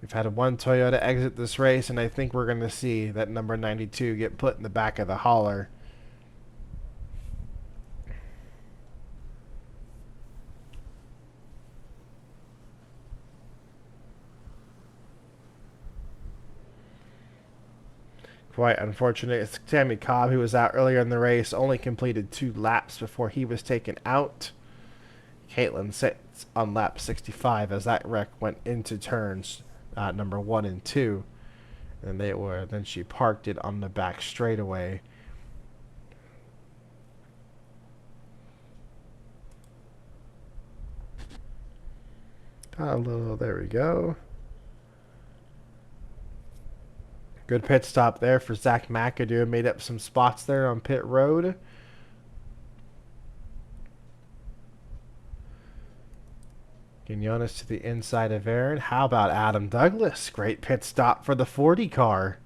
We've had one Toyota exit this race, and I think we're going to see that number 92 get put in the back of the hauler. Quite unfortunate. It's Sammy Cobb, who was out earlier in the race, only completed 2 laps before he was taken out. Caitlin sits on lap 65 as that wreck went into turns number 1 and 2. And then she parked it on the back straightaway. There we go. Good pit stop there for Zach McAdoo. Made up some spots there on pit road. Quinones to the inside of Aaron. How about Adam Douglas? Great pit stop for the 40 car.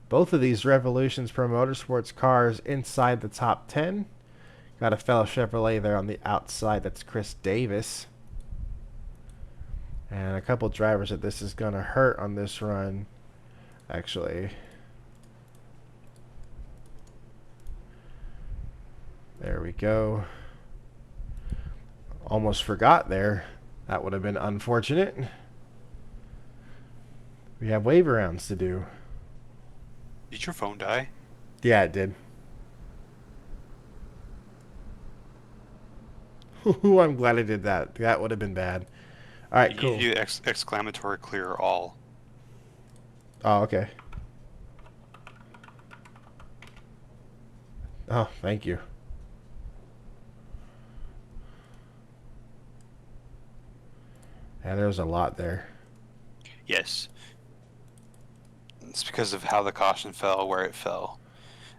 Both of these Revolutions Pro Motorsports cars inside the top 10. Got a fellow Chevrolet there on the outside. That's Chris Davis. And a couple drivers that this is going to hurt on this run. Actually, there we go. Almost forgot there. That would have been unfortunate. We have waiver rounds to do. Did your phone die? Yeah, it did. I'm glad I did that. That would have been bad. All right, cool. You do exclamatory clear all. Oh, okay. Oh, thank you. Yeah, there was a lot there. Yes. It's because of how the caution fell, where it fell.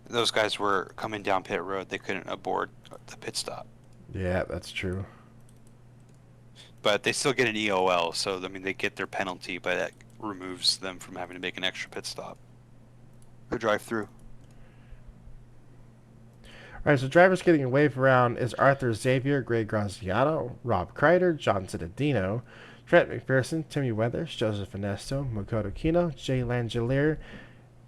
Those guys were coming down pit road. They couldn't abort the pit stop. Yeah, that's true. But they still get an EOL, so, I mean, they get their penalty, but that removes them from having to make an extra pit stop. Or drive through. All right, so drivers getting a wave around is Arthur Xavier, Greg Graziano, Rob Kreider, John Cittadino, Trent McPherson, Timmy Weathers, Joseph Ernesto, Makoto Kino, Jay Langelier,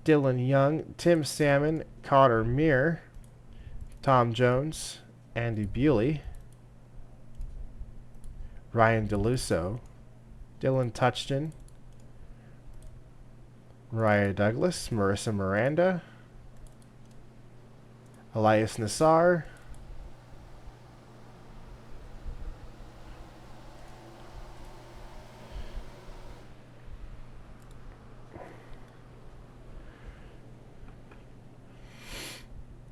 Dylan Young, Tim Salmon, Connor Meir, Tom Jones, Andy Bewley, Ryan DeLusso, Dylan Touchton, Mariah Douglas, Marissa Miranda, Elias Nassar,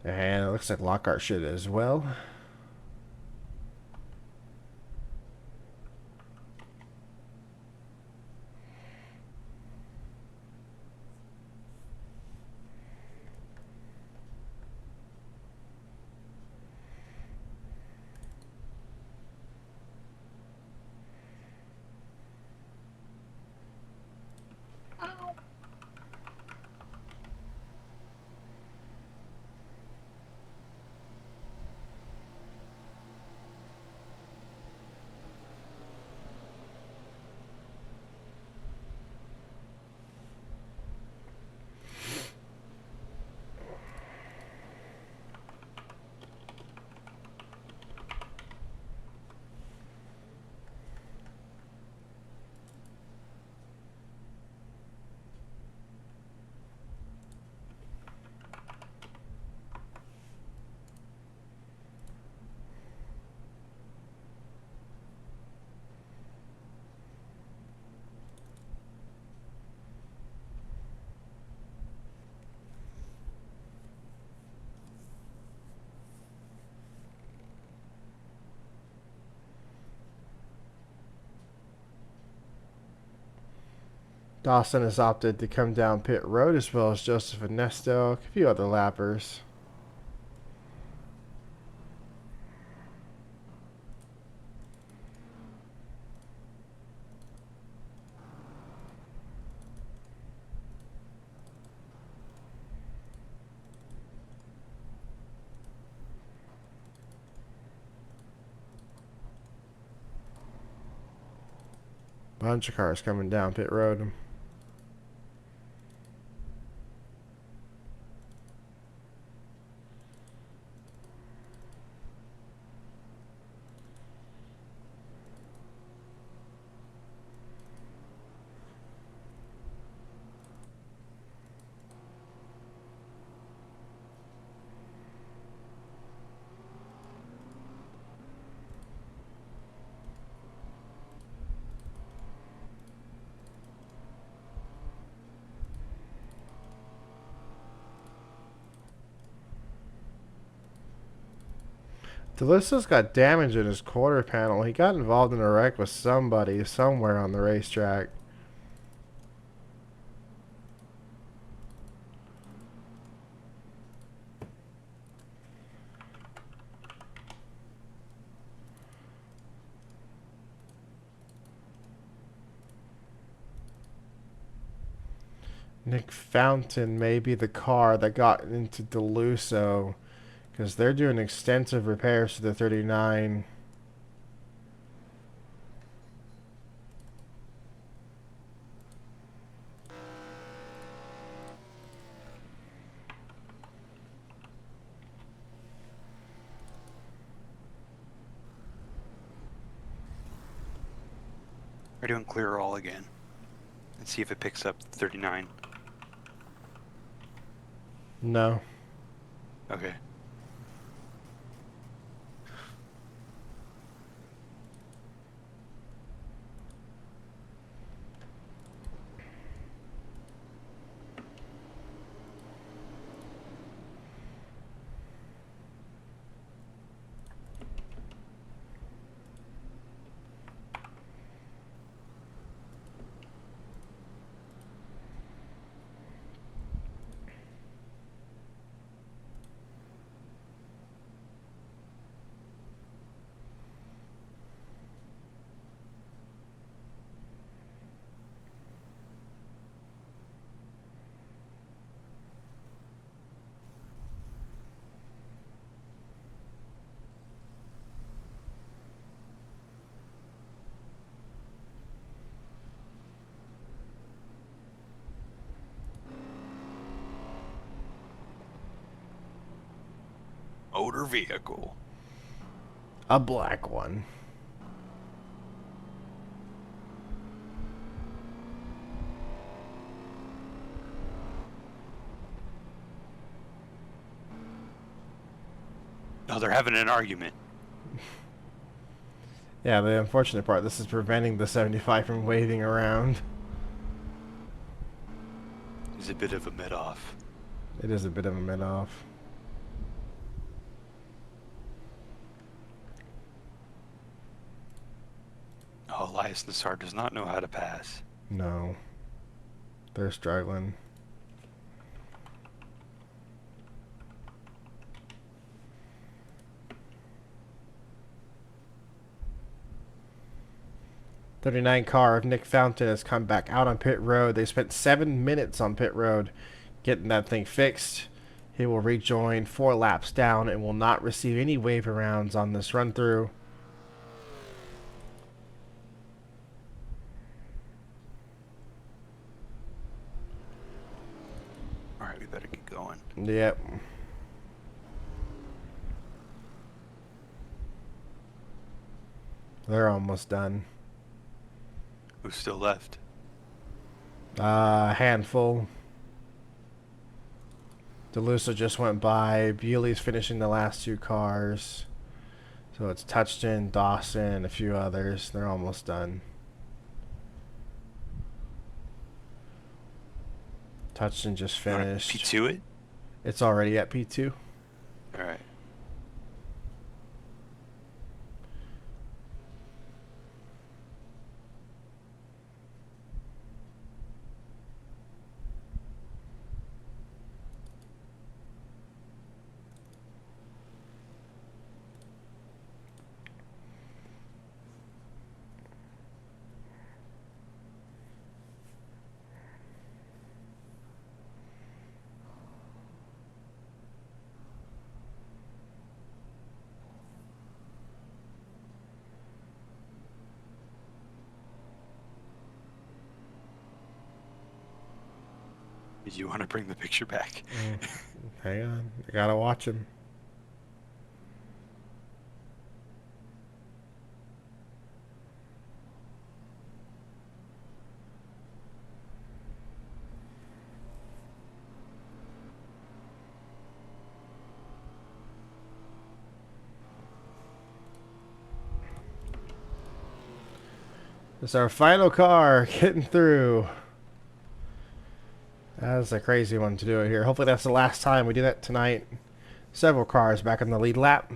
and it looks like Lockhart should as well. Dawson has opted to come down pit road, as well as Joseph Ernesto, a few other lappers. Bunch of cars coming down pit road. DeLisso's got damage in his quarter panel. He got involved in a wreck with somebody somewhere on the racetrack. Nick Fountain may be the car that got into DeLusso, because they're doing extensive repairs to the 39. We're doing clear all again. And see if it picks up 39. No. Okay. motor vehicle. A black one. Oh, they're having an argument. Yeah, the unfortunate part, this is preventing the 75 from waving around. It's a bit of a mid-off. It is a bit of a mid-off. Oh, Elias Nassar does not know how to pass. No. They're struggling. '39 car of Nick Fountain has come back out on pit road. They spent 7 minutes on pit road getting that thing fixed. He will rejoin 4 laps down and will not receive any wave rounds on this run through. All right, we better get going. Yep. They're almost done. Who's still left? Handful. DeLusa just went by. Bewley's finishing the last 2 cars. So it's Touchton, Dawson, a few others. They're almost done. Touchton just finished. P2 it? It's already at P2. All right. Did you want to bring the picture back? Hang on. I gotta watch him. This is our final car getting through. That's a crazy one to do it here. Hopefully that's the last time we do that tonight. Several cars back on the lead lap.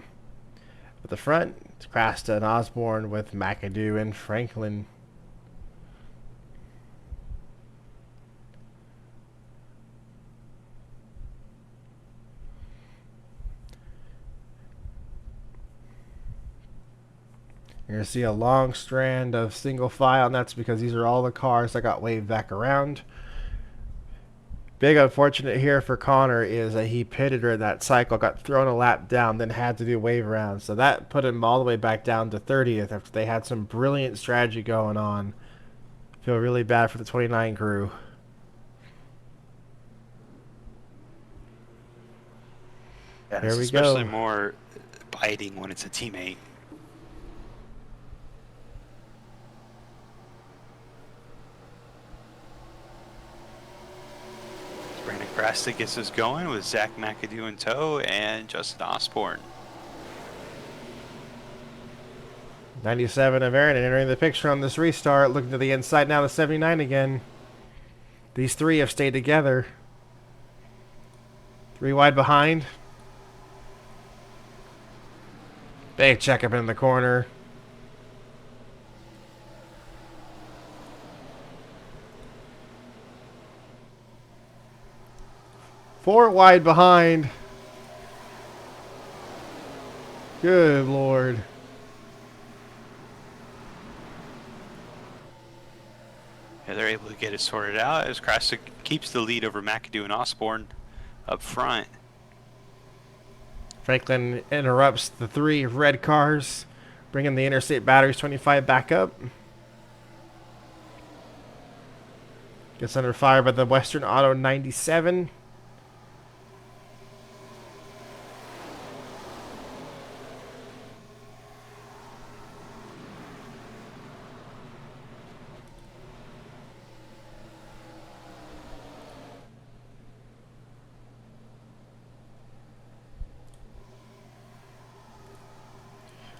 At the front, it's Crasta and Osborne with McAdoo and Franklin. You're going to see a long strand of single file, and that's because these are all the cars that got waved back around. Big unfortunate here for Connor is that he pitted her that cycle, got thrown a lap down, then had to do wave around. So that put him all the way back down to 30th after they had some brilliant strategy going on. Feel really bad for the 29 crew. Yeah, Here we especially go. more biting when it's a teammate. Brandon Crasta gets us going with Zach McAdoo in tow and Justin Osborne. 97 of Aaron entering the picture on this restart. Looking to the inside now to 79 again. These 3 have stayed together. 3 wide behind. Big checkup in the corner. Four wide behind. Good Lord. Yeah, they're able to get it sorted out as Crasta keeps the lead over McAdoo and Osborne up front. Franklin interrupts the 3 red cars, bringing the Interstate Batteries 25 back up. Gets under fire by the Western Auto 97.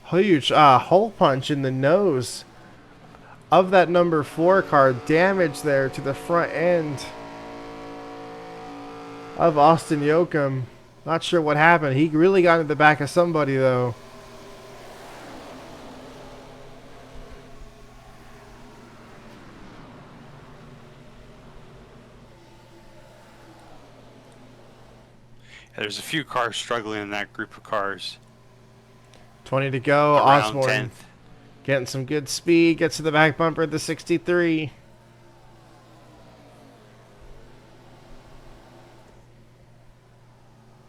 Huge hole punch in the nose of that number 4 car. Damage there to the front end of Austin Yoakum. Not sure what happened. He really got into the back of somebody, though. There's a few cars struggling in that group of cars. 20 to go. Around Osborne 10th. getting some good speed. Gets to the back bumper at the 63.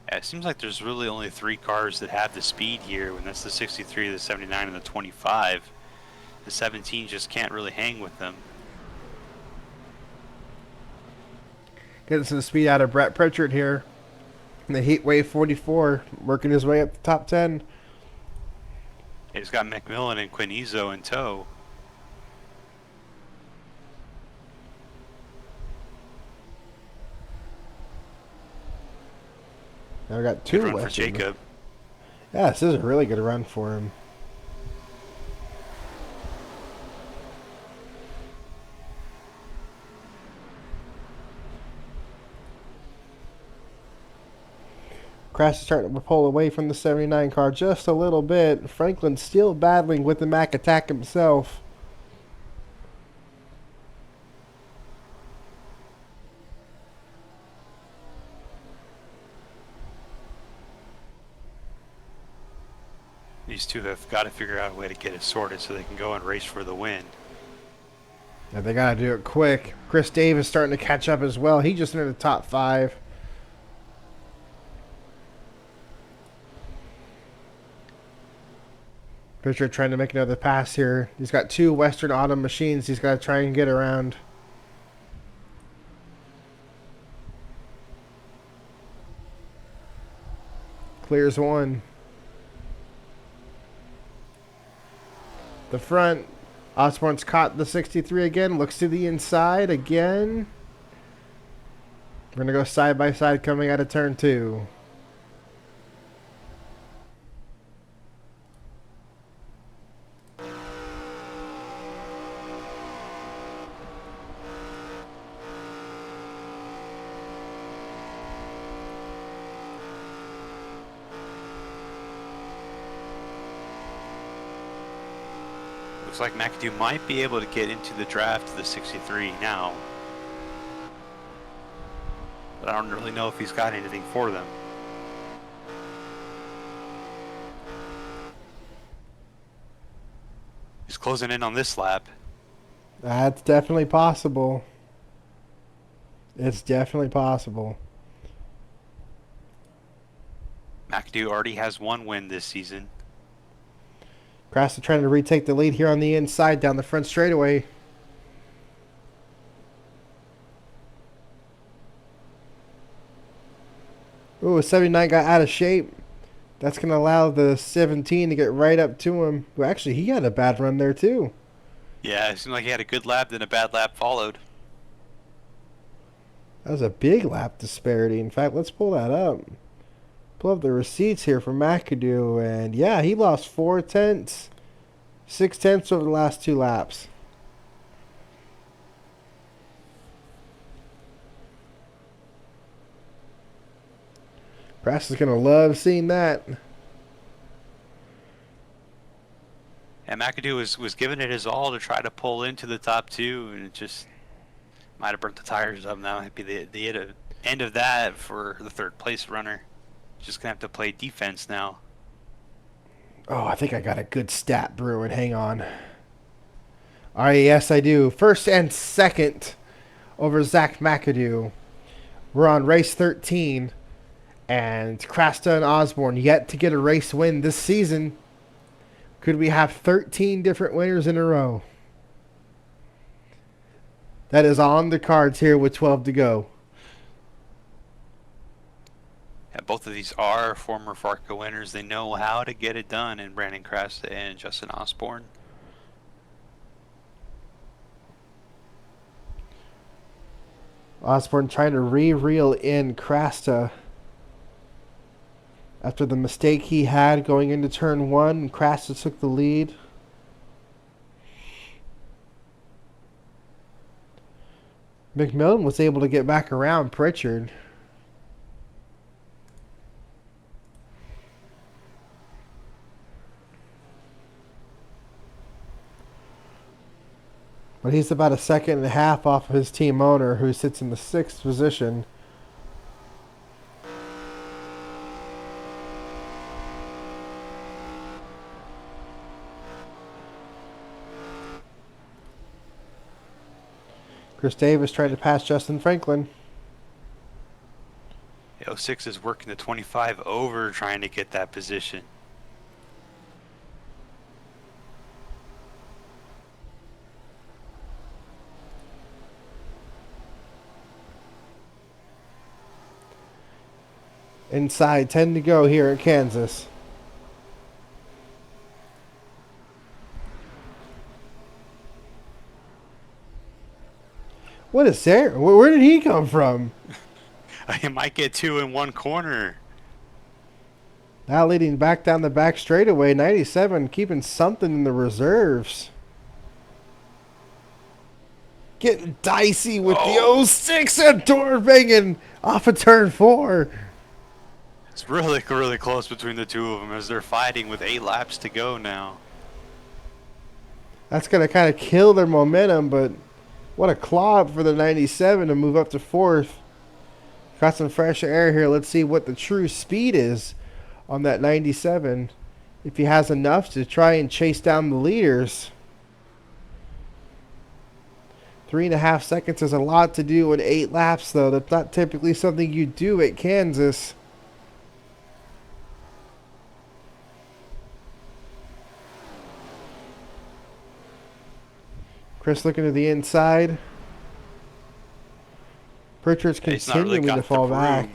Yeah, it seems like there's really only 3 cars that have the speed here, and that's the 63, the 79, and the 25. The 17 just can't really hang with them. Getting some speed out of Brett Pritchard here. In the Heat Wave 44, working his way up the top 10. He's got McMillan and Quinizo in tow. Now we got 2 Good run left. for Jacob. Yeah, this is a really good run for him. Crash is starting to pull away from the 79 car just a little bit. Franklin still battling with the Mack attack himself. These two have got to figure out a way to get it sorted so they can go and race for the win. Yeah, they got to do it quick. Chris Davis starting to catch up as well. He just entered the top 5. Pritchard trying to make another pass here. He's got 2 Western Autumn machines he's got to try and get around. Clears 1. The front. Osborne's caught the 63 again. Looks to the inside again. We're going to go side by side coming out of turn 2. Looks like McAdoo might be able to get into the draft of the 63 now. But I don't really know if he's got anything for them. He's closing in on this lap. That's definitely possible. It's definitely possible. McAdoo already has 1 win this season. Krasta trying to retake the lead here on the inside down the front straightaway. Ooh, 79 got out of shape. That's going to allow the 17 to get right up to him. Well, actually, he had a bad run there, too. Yeah, it seemed like he had a good lap, then a bad lap followed. That was a big lap disparity. In fact, let's pull that up. Pull up the receipts here for McAdoo. And, yeah, he lost 4 tenths. 6 tenths over the last 2 laps. Press is going to love seeing that. And McAdoo was giving it his all to try to pull into the top 2, and it just might have burnt the tires up. Now might be the end of that for the 3rd place runner. Just going to have to play defense now. Oh, I think I got a good stat, Bruin. Hang on. All right, yes, I do. 1st and 2nd over Zach McAdoo. We're on race 13. And Krasta and Osborne yet to get a race win this season. Could we have 13 different winners in a row? That is on the cards here with 12 to go. Yeah, both of these are former FARCA winners. They know how to get it done in Brandon Krasta and Justin Osborne. Osborne trying to re-reel in Krasta. After the mistake he had going into turn one, Crassus took the lead. McMillan was able to get back around Pritchard. But he's about a second and a half off of his team owner, who sits in the 6th position. Chris Davis trying to pass Justin Franklin. The 06 is working the 25 over, trying to get that position. Inside, 10 to go here in Kansas. What is there? Where did he come from? I might get 2 in one corner. Now leading back down the back straightaway, 97, keeping something in the reserves. Getting dicey with the 06 and door banging off of turn 4. It's really, really close between the two of them as they're fighting with 8 laps to go now. That's going to kind of kill their momentum, but what a claw for the 97 to move up to 4th. Got some fresh air here. Let's see what the true speed is on that 97. If he has enough to try and chase down the leaders. 3.5 seconds is a lot to do in 8 laps, though. That's not typically something you do at Kansas. Chris looking to the inside. Pritchard's continuing to fall back.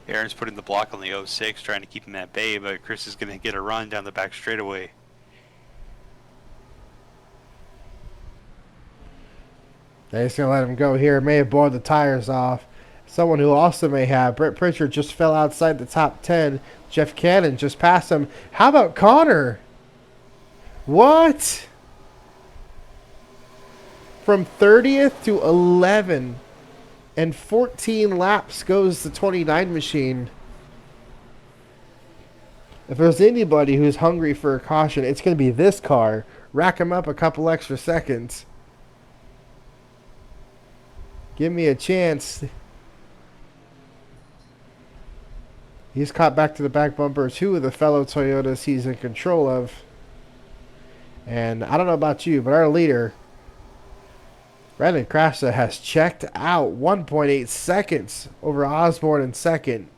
Aaron's putting the block on the 06, trying to keep him at bay, but Chris is going to get a run down the back straightaway. They're just going to let him go here. May have boiled the tires off. Someone who also may have. Brett Pritchard just fell outside the top 10. Jeff Cannon just passed him. How about Connor? What? From 30th to 11. And 14 laps goes the 29 machine. If there's anybody who's hungry for a caution, it's going to be this car. Rack him up a couple extra seconds. Give me a chance. He's caught back to the back bumper. 2 of the fellow Toyotas he's in control of. And I don't know about you, but our leader, Brandon Krafsa, has checked out 1.8 seconds over Osborne in second.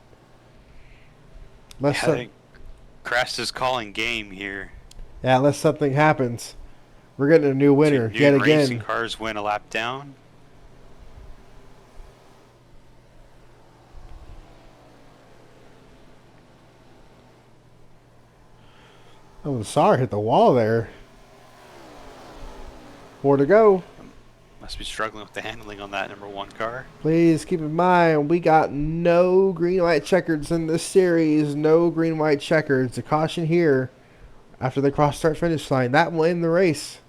I think Krafsa's calling game here. Yeah, unless something happens. We're getting a new winner yet again. Racing cars win a lap down. Oh, the SAR hit the wall there. 4 to go. Must be struggling with the handling on that number 1 car. Please keep in mind, we got no green-white checkers in this series. No green-white checkers. A caution here after the cross-start-finish line. That will end the race.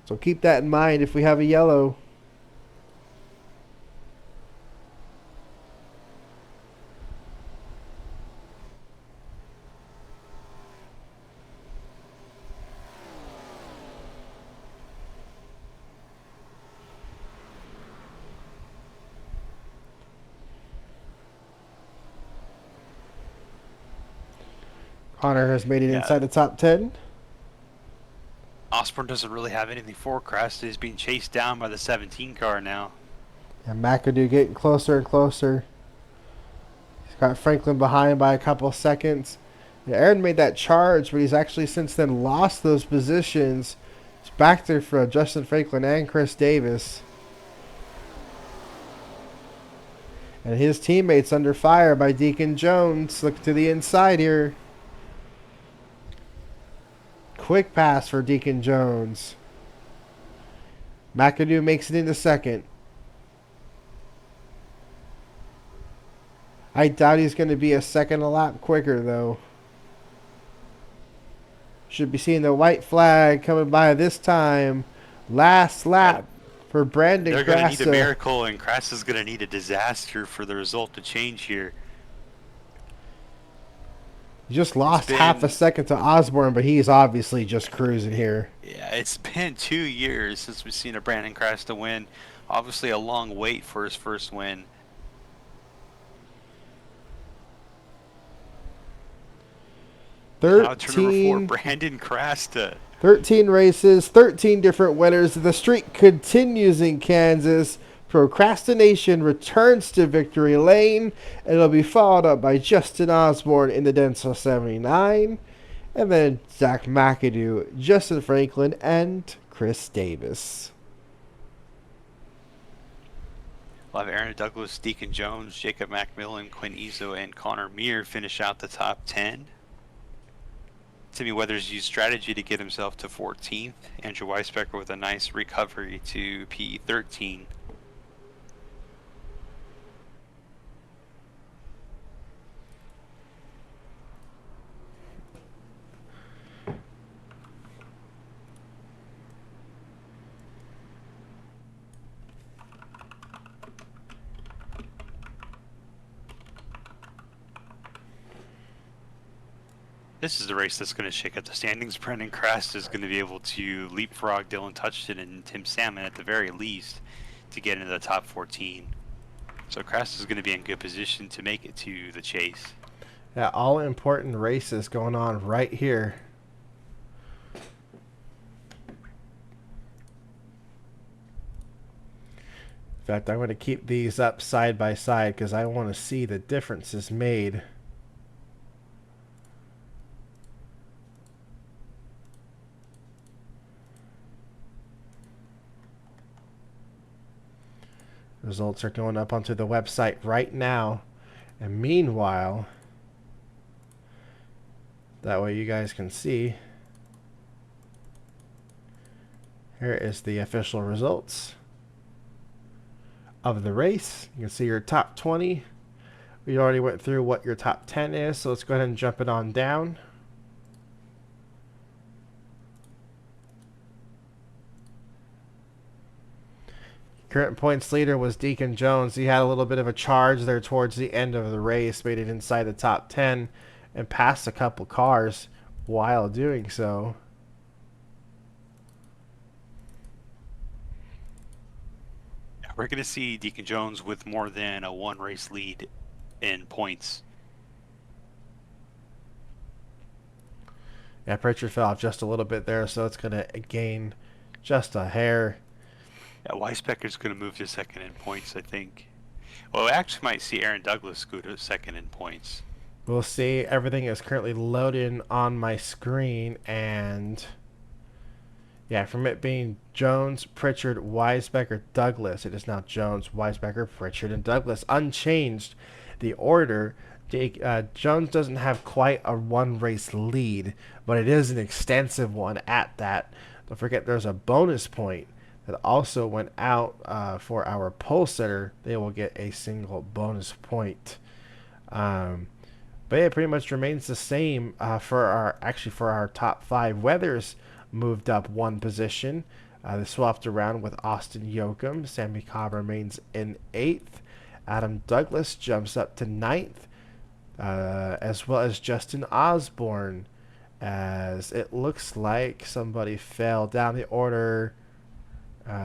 So keep that in mind if we have a yellow. Connor has made it inside the top 10. Osborne doesn't really have anything for Krafsa. He's being chased down by the 17 car now. And McAdoo getting closer and closer. He's got Franklin behind by a couple seconds. Yeah, Aaron made that charge, but he's actually since then lost those positions. It's back there for Justin Franklin and Chris Davis. And his teammates under fire by Deacon Jones. Look to the inside here. Quick pass for Deacon Jones. McAdoo makes it into second. I doubt he's going to be a second a lap quicker, though. Should be seeing the white flag coming by this time. Last Yeah, lap for Brandon they're going to need a Grassa. miracle, and Krass is going to need a disaster for the result to change here. He just It's lost half a been second to Osborne, but he's obviously just cruising here. Yeah, it's been 2 years since we've seen a Brandon Krass to win. Obviously, a long wait for his first win. 13, Now turn number 4, Brandon Krass to 13 races, 13 different winners. The streak continues in Kansas. Procrastination returns to victory lane. It'll be followed up by Justin Osborne in the Denso 79. And then Zach McAdoo, Justin Franklin, and Chris Davis. We'll have Aaron Douglas, Deacon Jones, Jacob McMillan, Quinn Izzo, and Connor Meir finish out the top 10. Timmy Weathers used strategy to get himself to 14th. Andrew Weisbecker with a nice recovery to P13. This is the race that's going to shake up the standings. Brandon Krass is going to be able to leapfrog Dylan Touchton and Tim Salmon at the very least to get into the top 14. So Krass is going to be in good position to make it to the chase. Yeah, all important races going on right here. In fact, I'm going to keep these up side by side because I want to see the differences made. Results are going up onto the website right now. And meanwhile, that way you guys can see, here is the official results of the race. You can see your top 20. We already went through what your top 10 is, so let's go ahead and jump it on down. Current points leader was Deacon Jones. He had a little bit of a charge there towards the end of the race, made it inside the top 10 and passed a couple cars while doing so. We're going to see Deacon Jones with more than a one race lead in points. Yeah, Pritchard fell off just a little bit there, so it's going to gain just a hair. Yeah, Weisbecker's going to move to second in points, I think. Well, we actually might see Aaron Douglas go to second in points. We'll see. Everything is currently loading on my screen, and yeah, from it being Jones, Pritchard, Weisbecker, Douglas, it is now Jones, Weisbecker, Pritchard, and Douglas. Unchanged. The order. Jones doesn't have quite a one-race lead, but it is an extensive one at that. Don't forget there's a bonus point that also went out for our pole sitter. They will get a single bonus point. But it pretty much remains the same for our top 5. Weathers moved up one position. They swapped around with Austin Yoakum. Sammy Cobb remains in 8th. Adam Douglas jumps up to 9th, as well as Justin Osborne, as it looks like somebody fell down the order.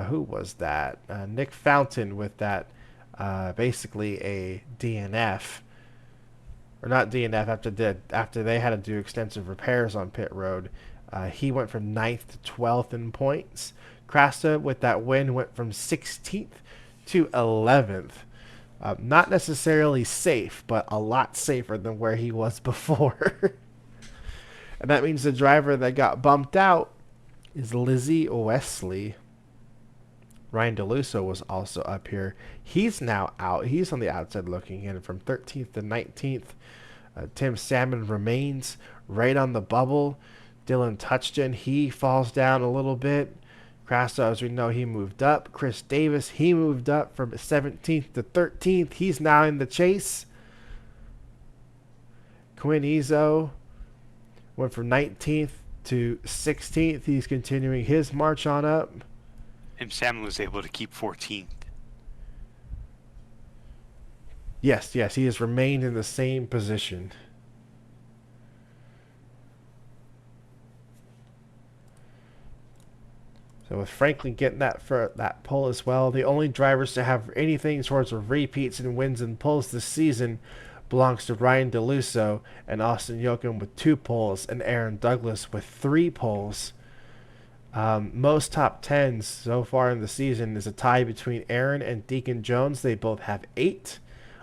Who was that? Nick Fountain with that, basically a DNF. Or not DNF, after they had to do extensive repairs on pit road. He went from 9th to 12th in points. Krasta, with that win, went from 16th to 11th. Not necessarily safe, but a lot safer than where he was before. And that means the driver that got bumped out is Lizzie Wesley. Ryan DeLusso was also up here. He's now out. He's on the outside looking in from 13th to 19th. Tim Salmon remains right on the bubble. Dylan Touchton, he falls down a little bit. Krasso, as we know, he moved up. Chris Davis, he moved up from 17th to 13th. He's now in the chase. Quinn Ezo went from 19th to 16th. He's continuing his march on up. And Salmon was able to keep 14th. Yes, he has remained in the same position. So with Franklin getting that pole as well, the only drivers to have anything towards repeats and wins and poles this season belongs to Ryan DeLusso and Austin Jochim with 2 poles, and Aaron Douglas with 3 poles. Most top 10s so far in the season is a tie between Aaron and Deacon Jones. They both have 8.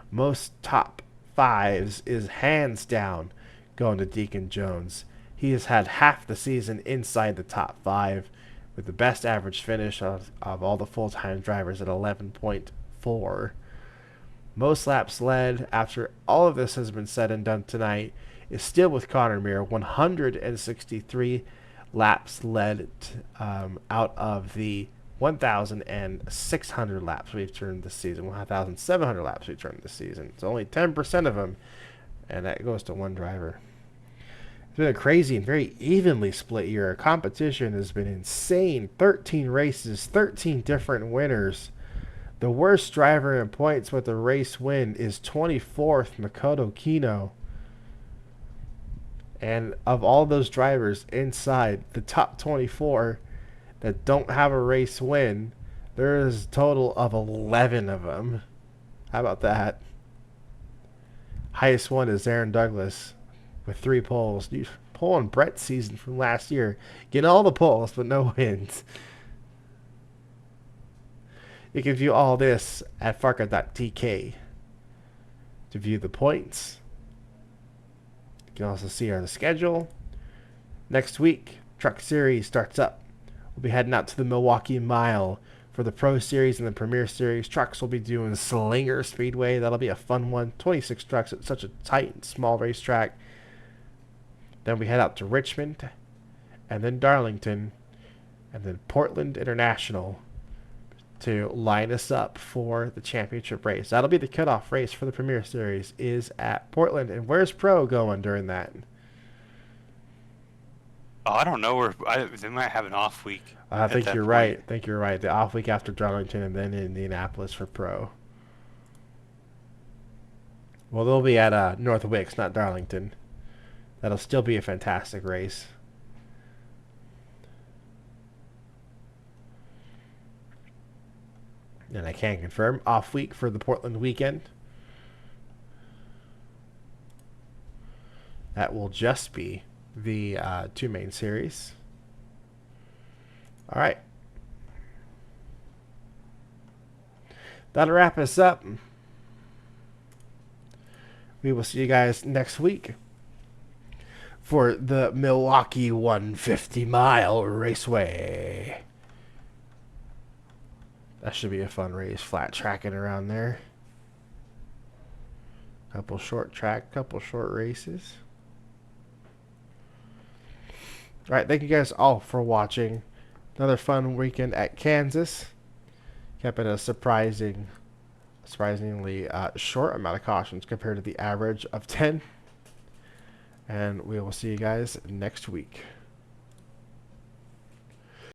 Most top 5s is hands down going to Deacon Jones. He has had half the season inside the top 5 with the best average finish of all the full-time drivers at 11.4. Most laps led after all of this has been said and done tonight is still with Connor Muir, 163 laps led out of the 1,600 laps we've turned this season, 1,700 laps we've turned this season. It's only 10% of them, and that goes to one driver. It's been a crazy and very evenly split year. Our competition has been insane. 13 races, 13 different winners. The worst driver in points with a race win is 24th, Makoto Kino. And of all those drivers inside the top 24 that don't have a race win, there is a total of 11 of them. How about that? Highest one is Aaron Douglas with 3 poles. Pulling Brett's season from last year. Getting all the poles, but no wins. You can view all this at farca.tk to view the points. You can also see our schedule. Next week, Truck Series starts up. We'll be heading out to the Milwaukee Mile for the Pro Series and the Premier Series. Trucks will be doing Slinger Speedway. That'll be a fun one. 26 trucks at such a tight and small racetrack. Then we head out to Richmond, and then Darlington, and then Portland International to line us up for the championship race. That'll be the cutoff race for the Premier Series is at Portland. And where's Pro going during that? Oh, I don't know. They might have an off week. I think you're right. The off week after Darlington and then Indianapolis for Pro. Well, they'll be at North Wicks, not Darlington. That'll still be a fantastic race. And I can confirm, off week for the Portland weekend. That will just be the 2 main series. All right. That'll wrap us up. We will see you guys next week for the Milwaukee 150-mile Raceway. That should be a fun race. Flat tracking around there. Couple short track, couple short races. All right, thank you guys all for watching. Another fun weekend at Kansas. Kept it a surprisingly short amount of cautions compared to the average of 10. And we will see you guys next week.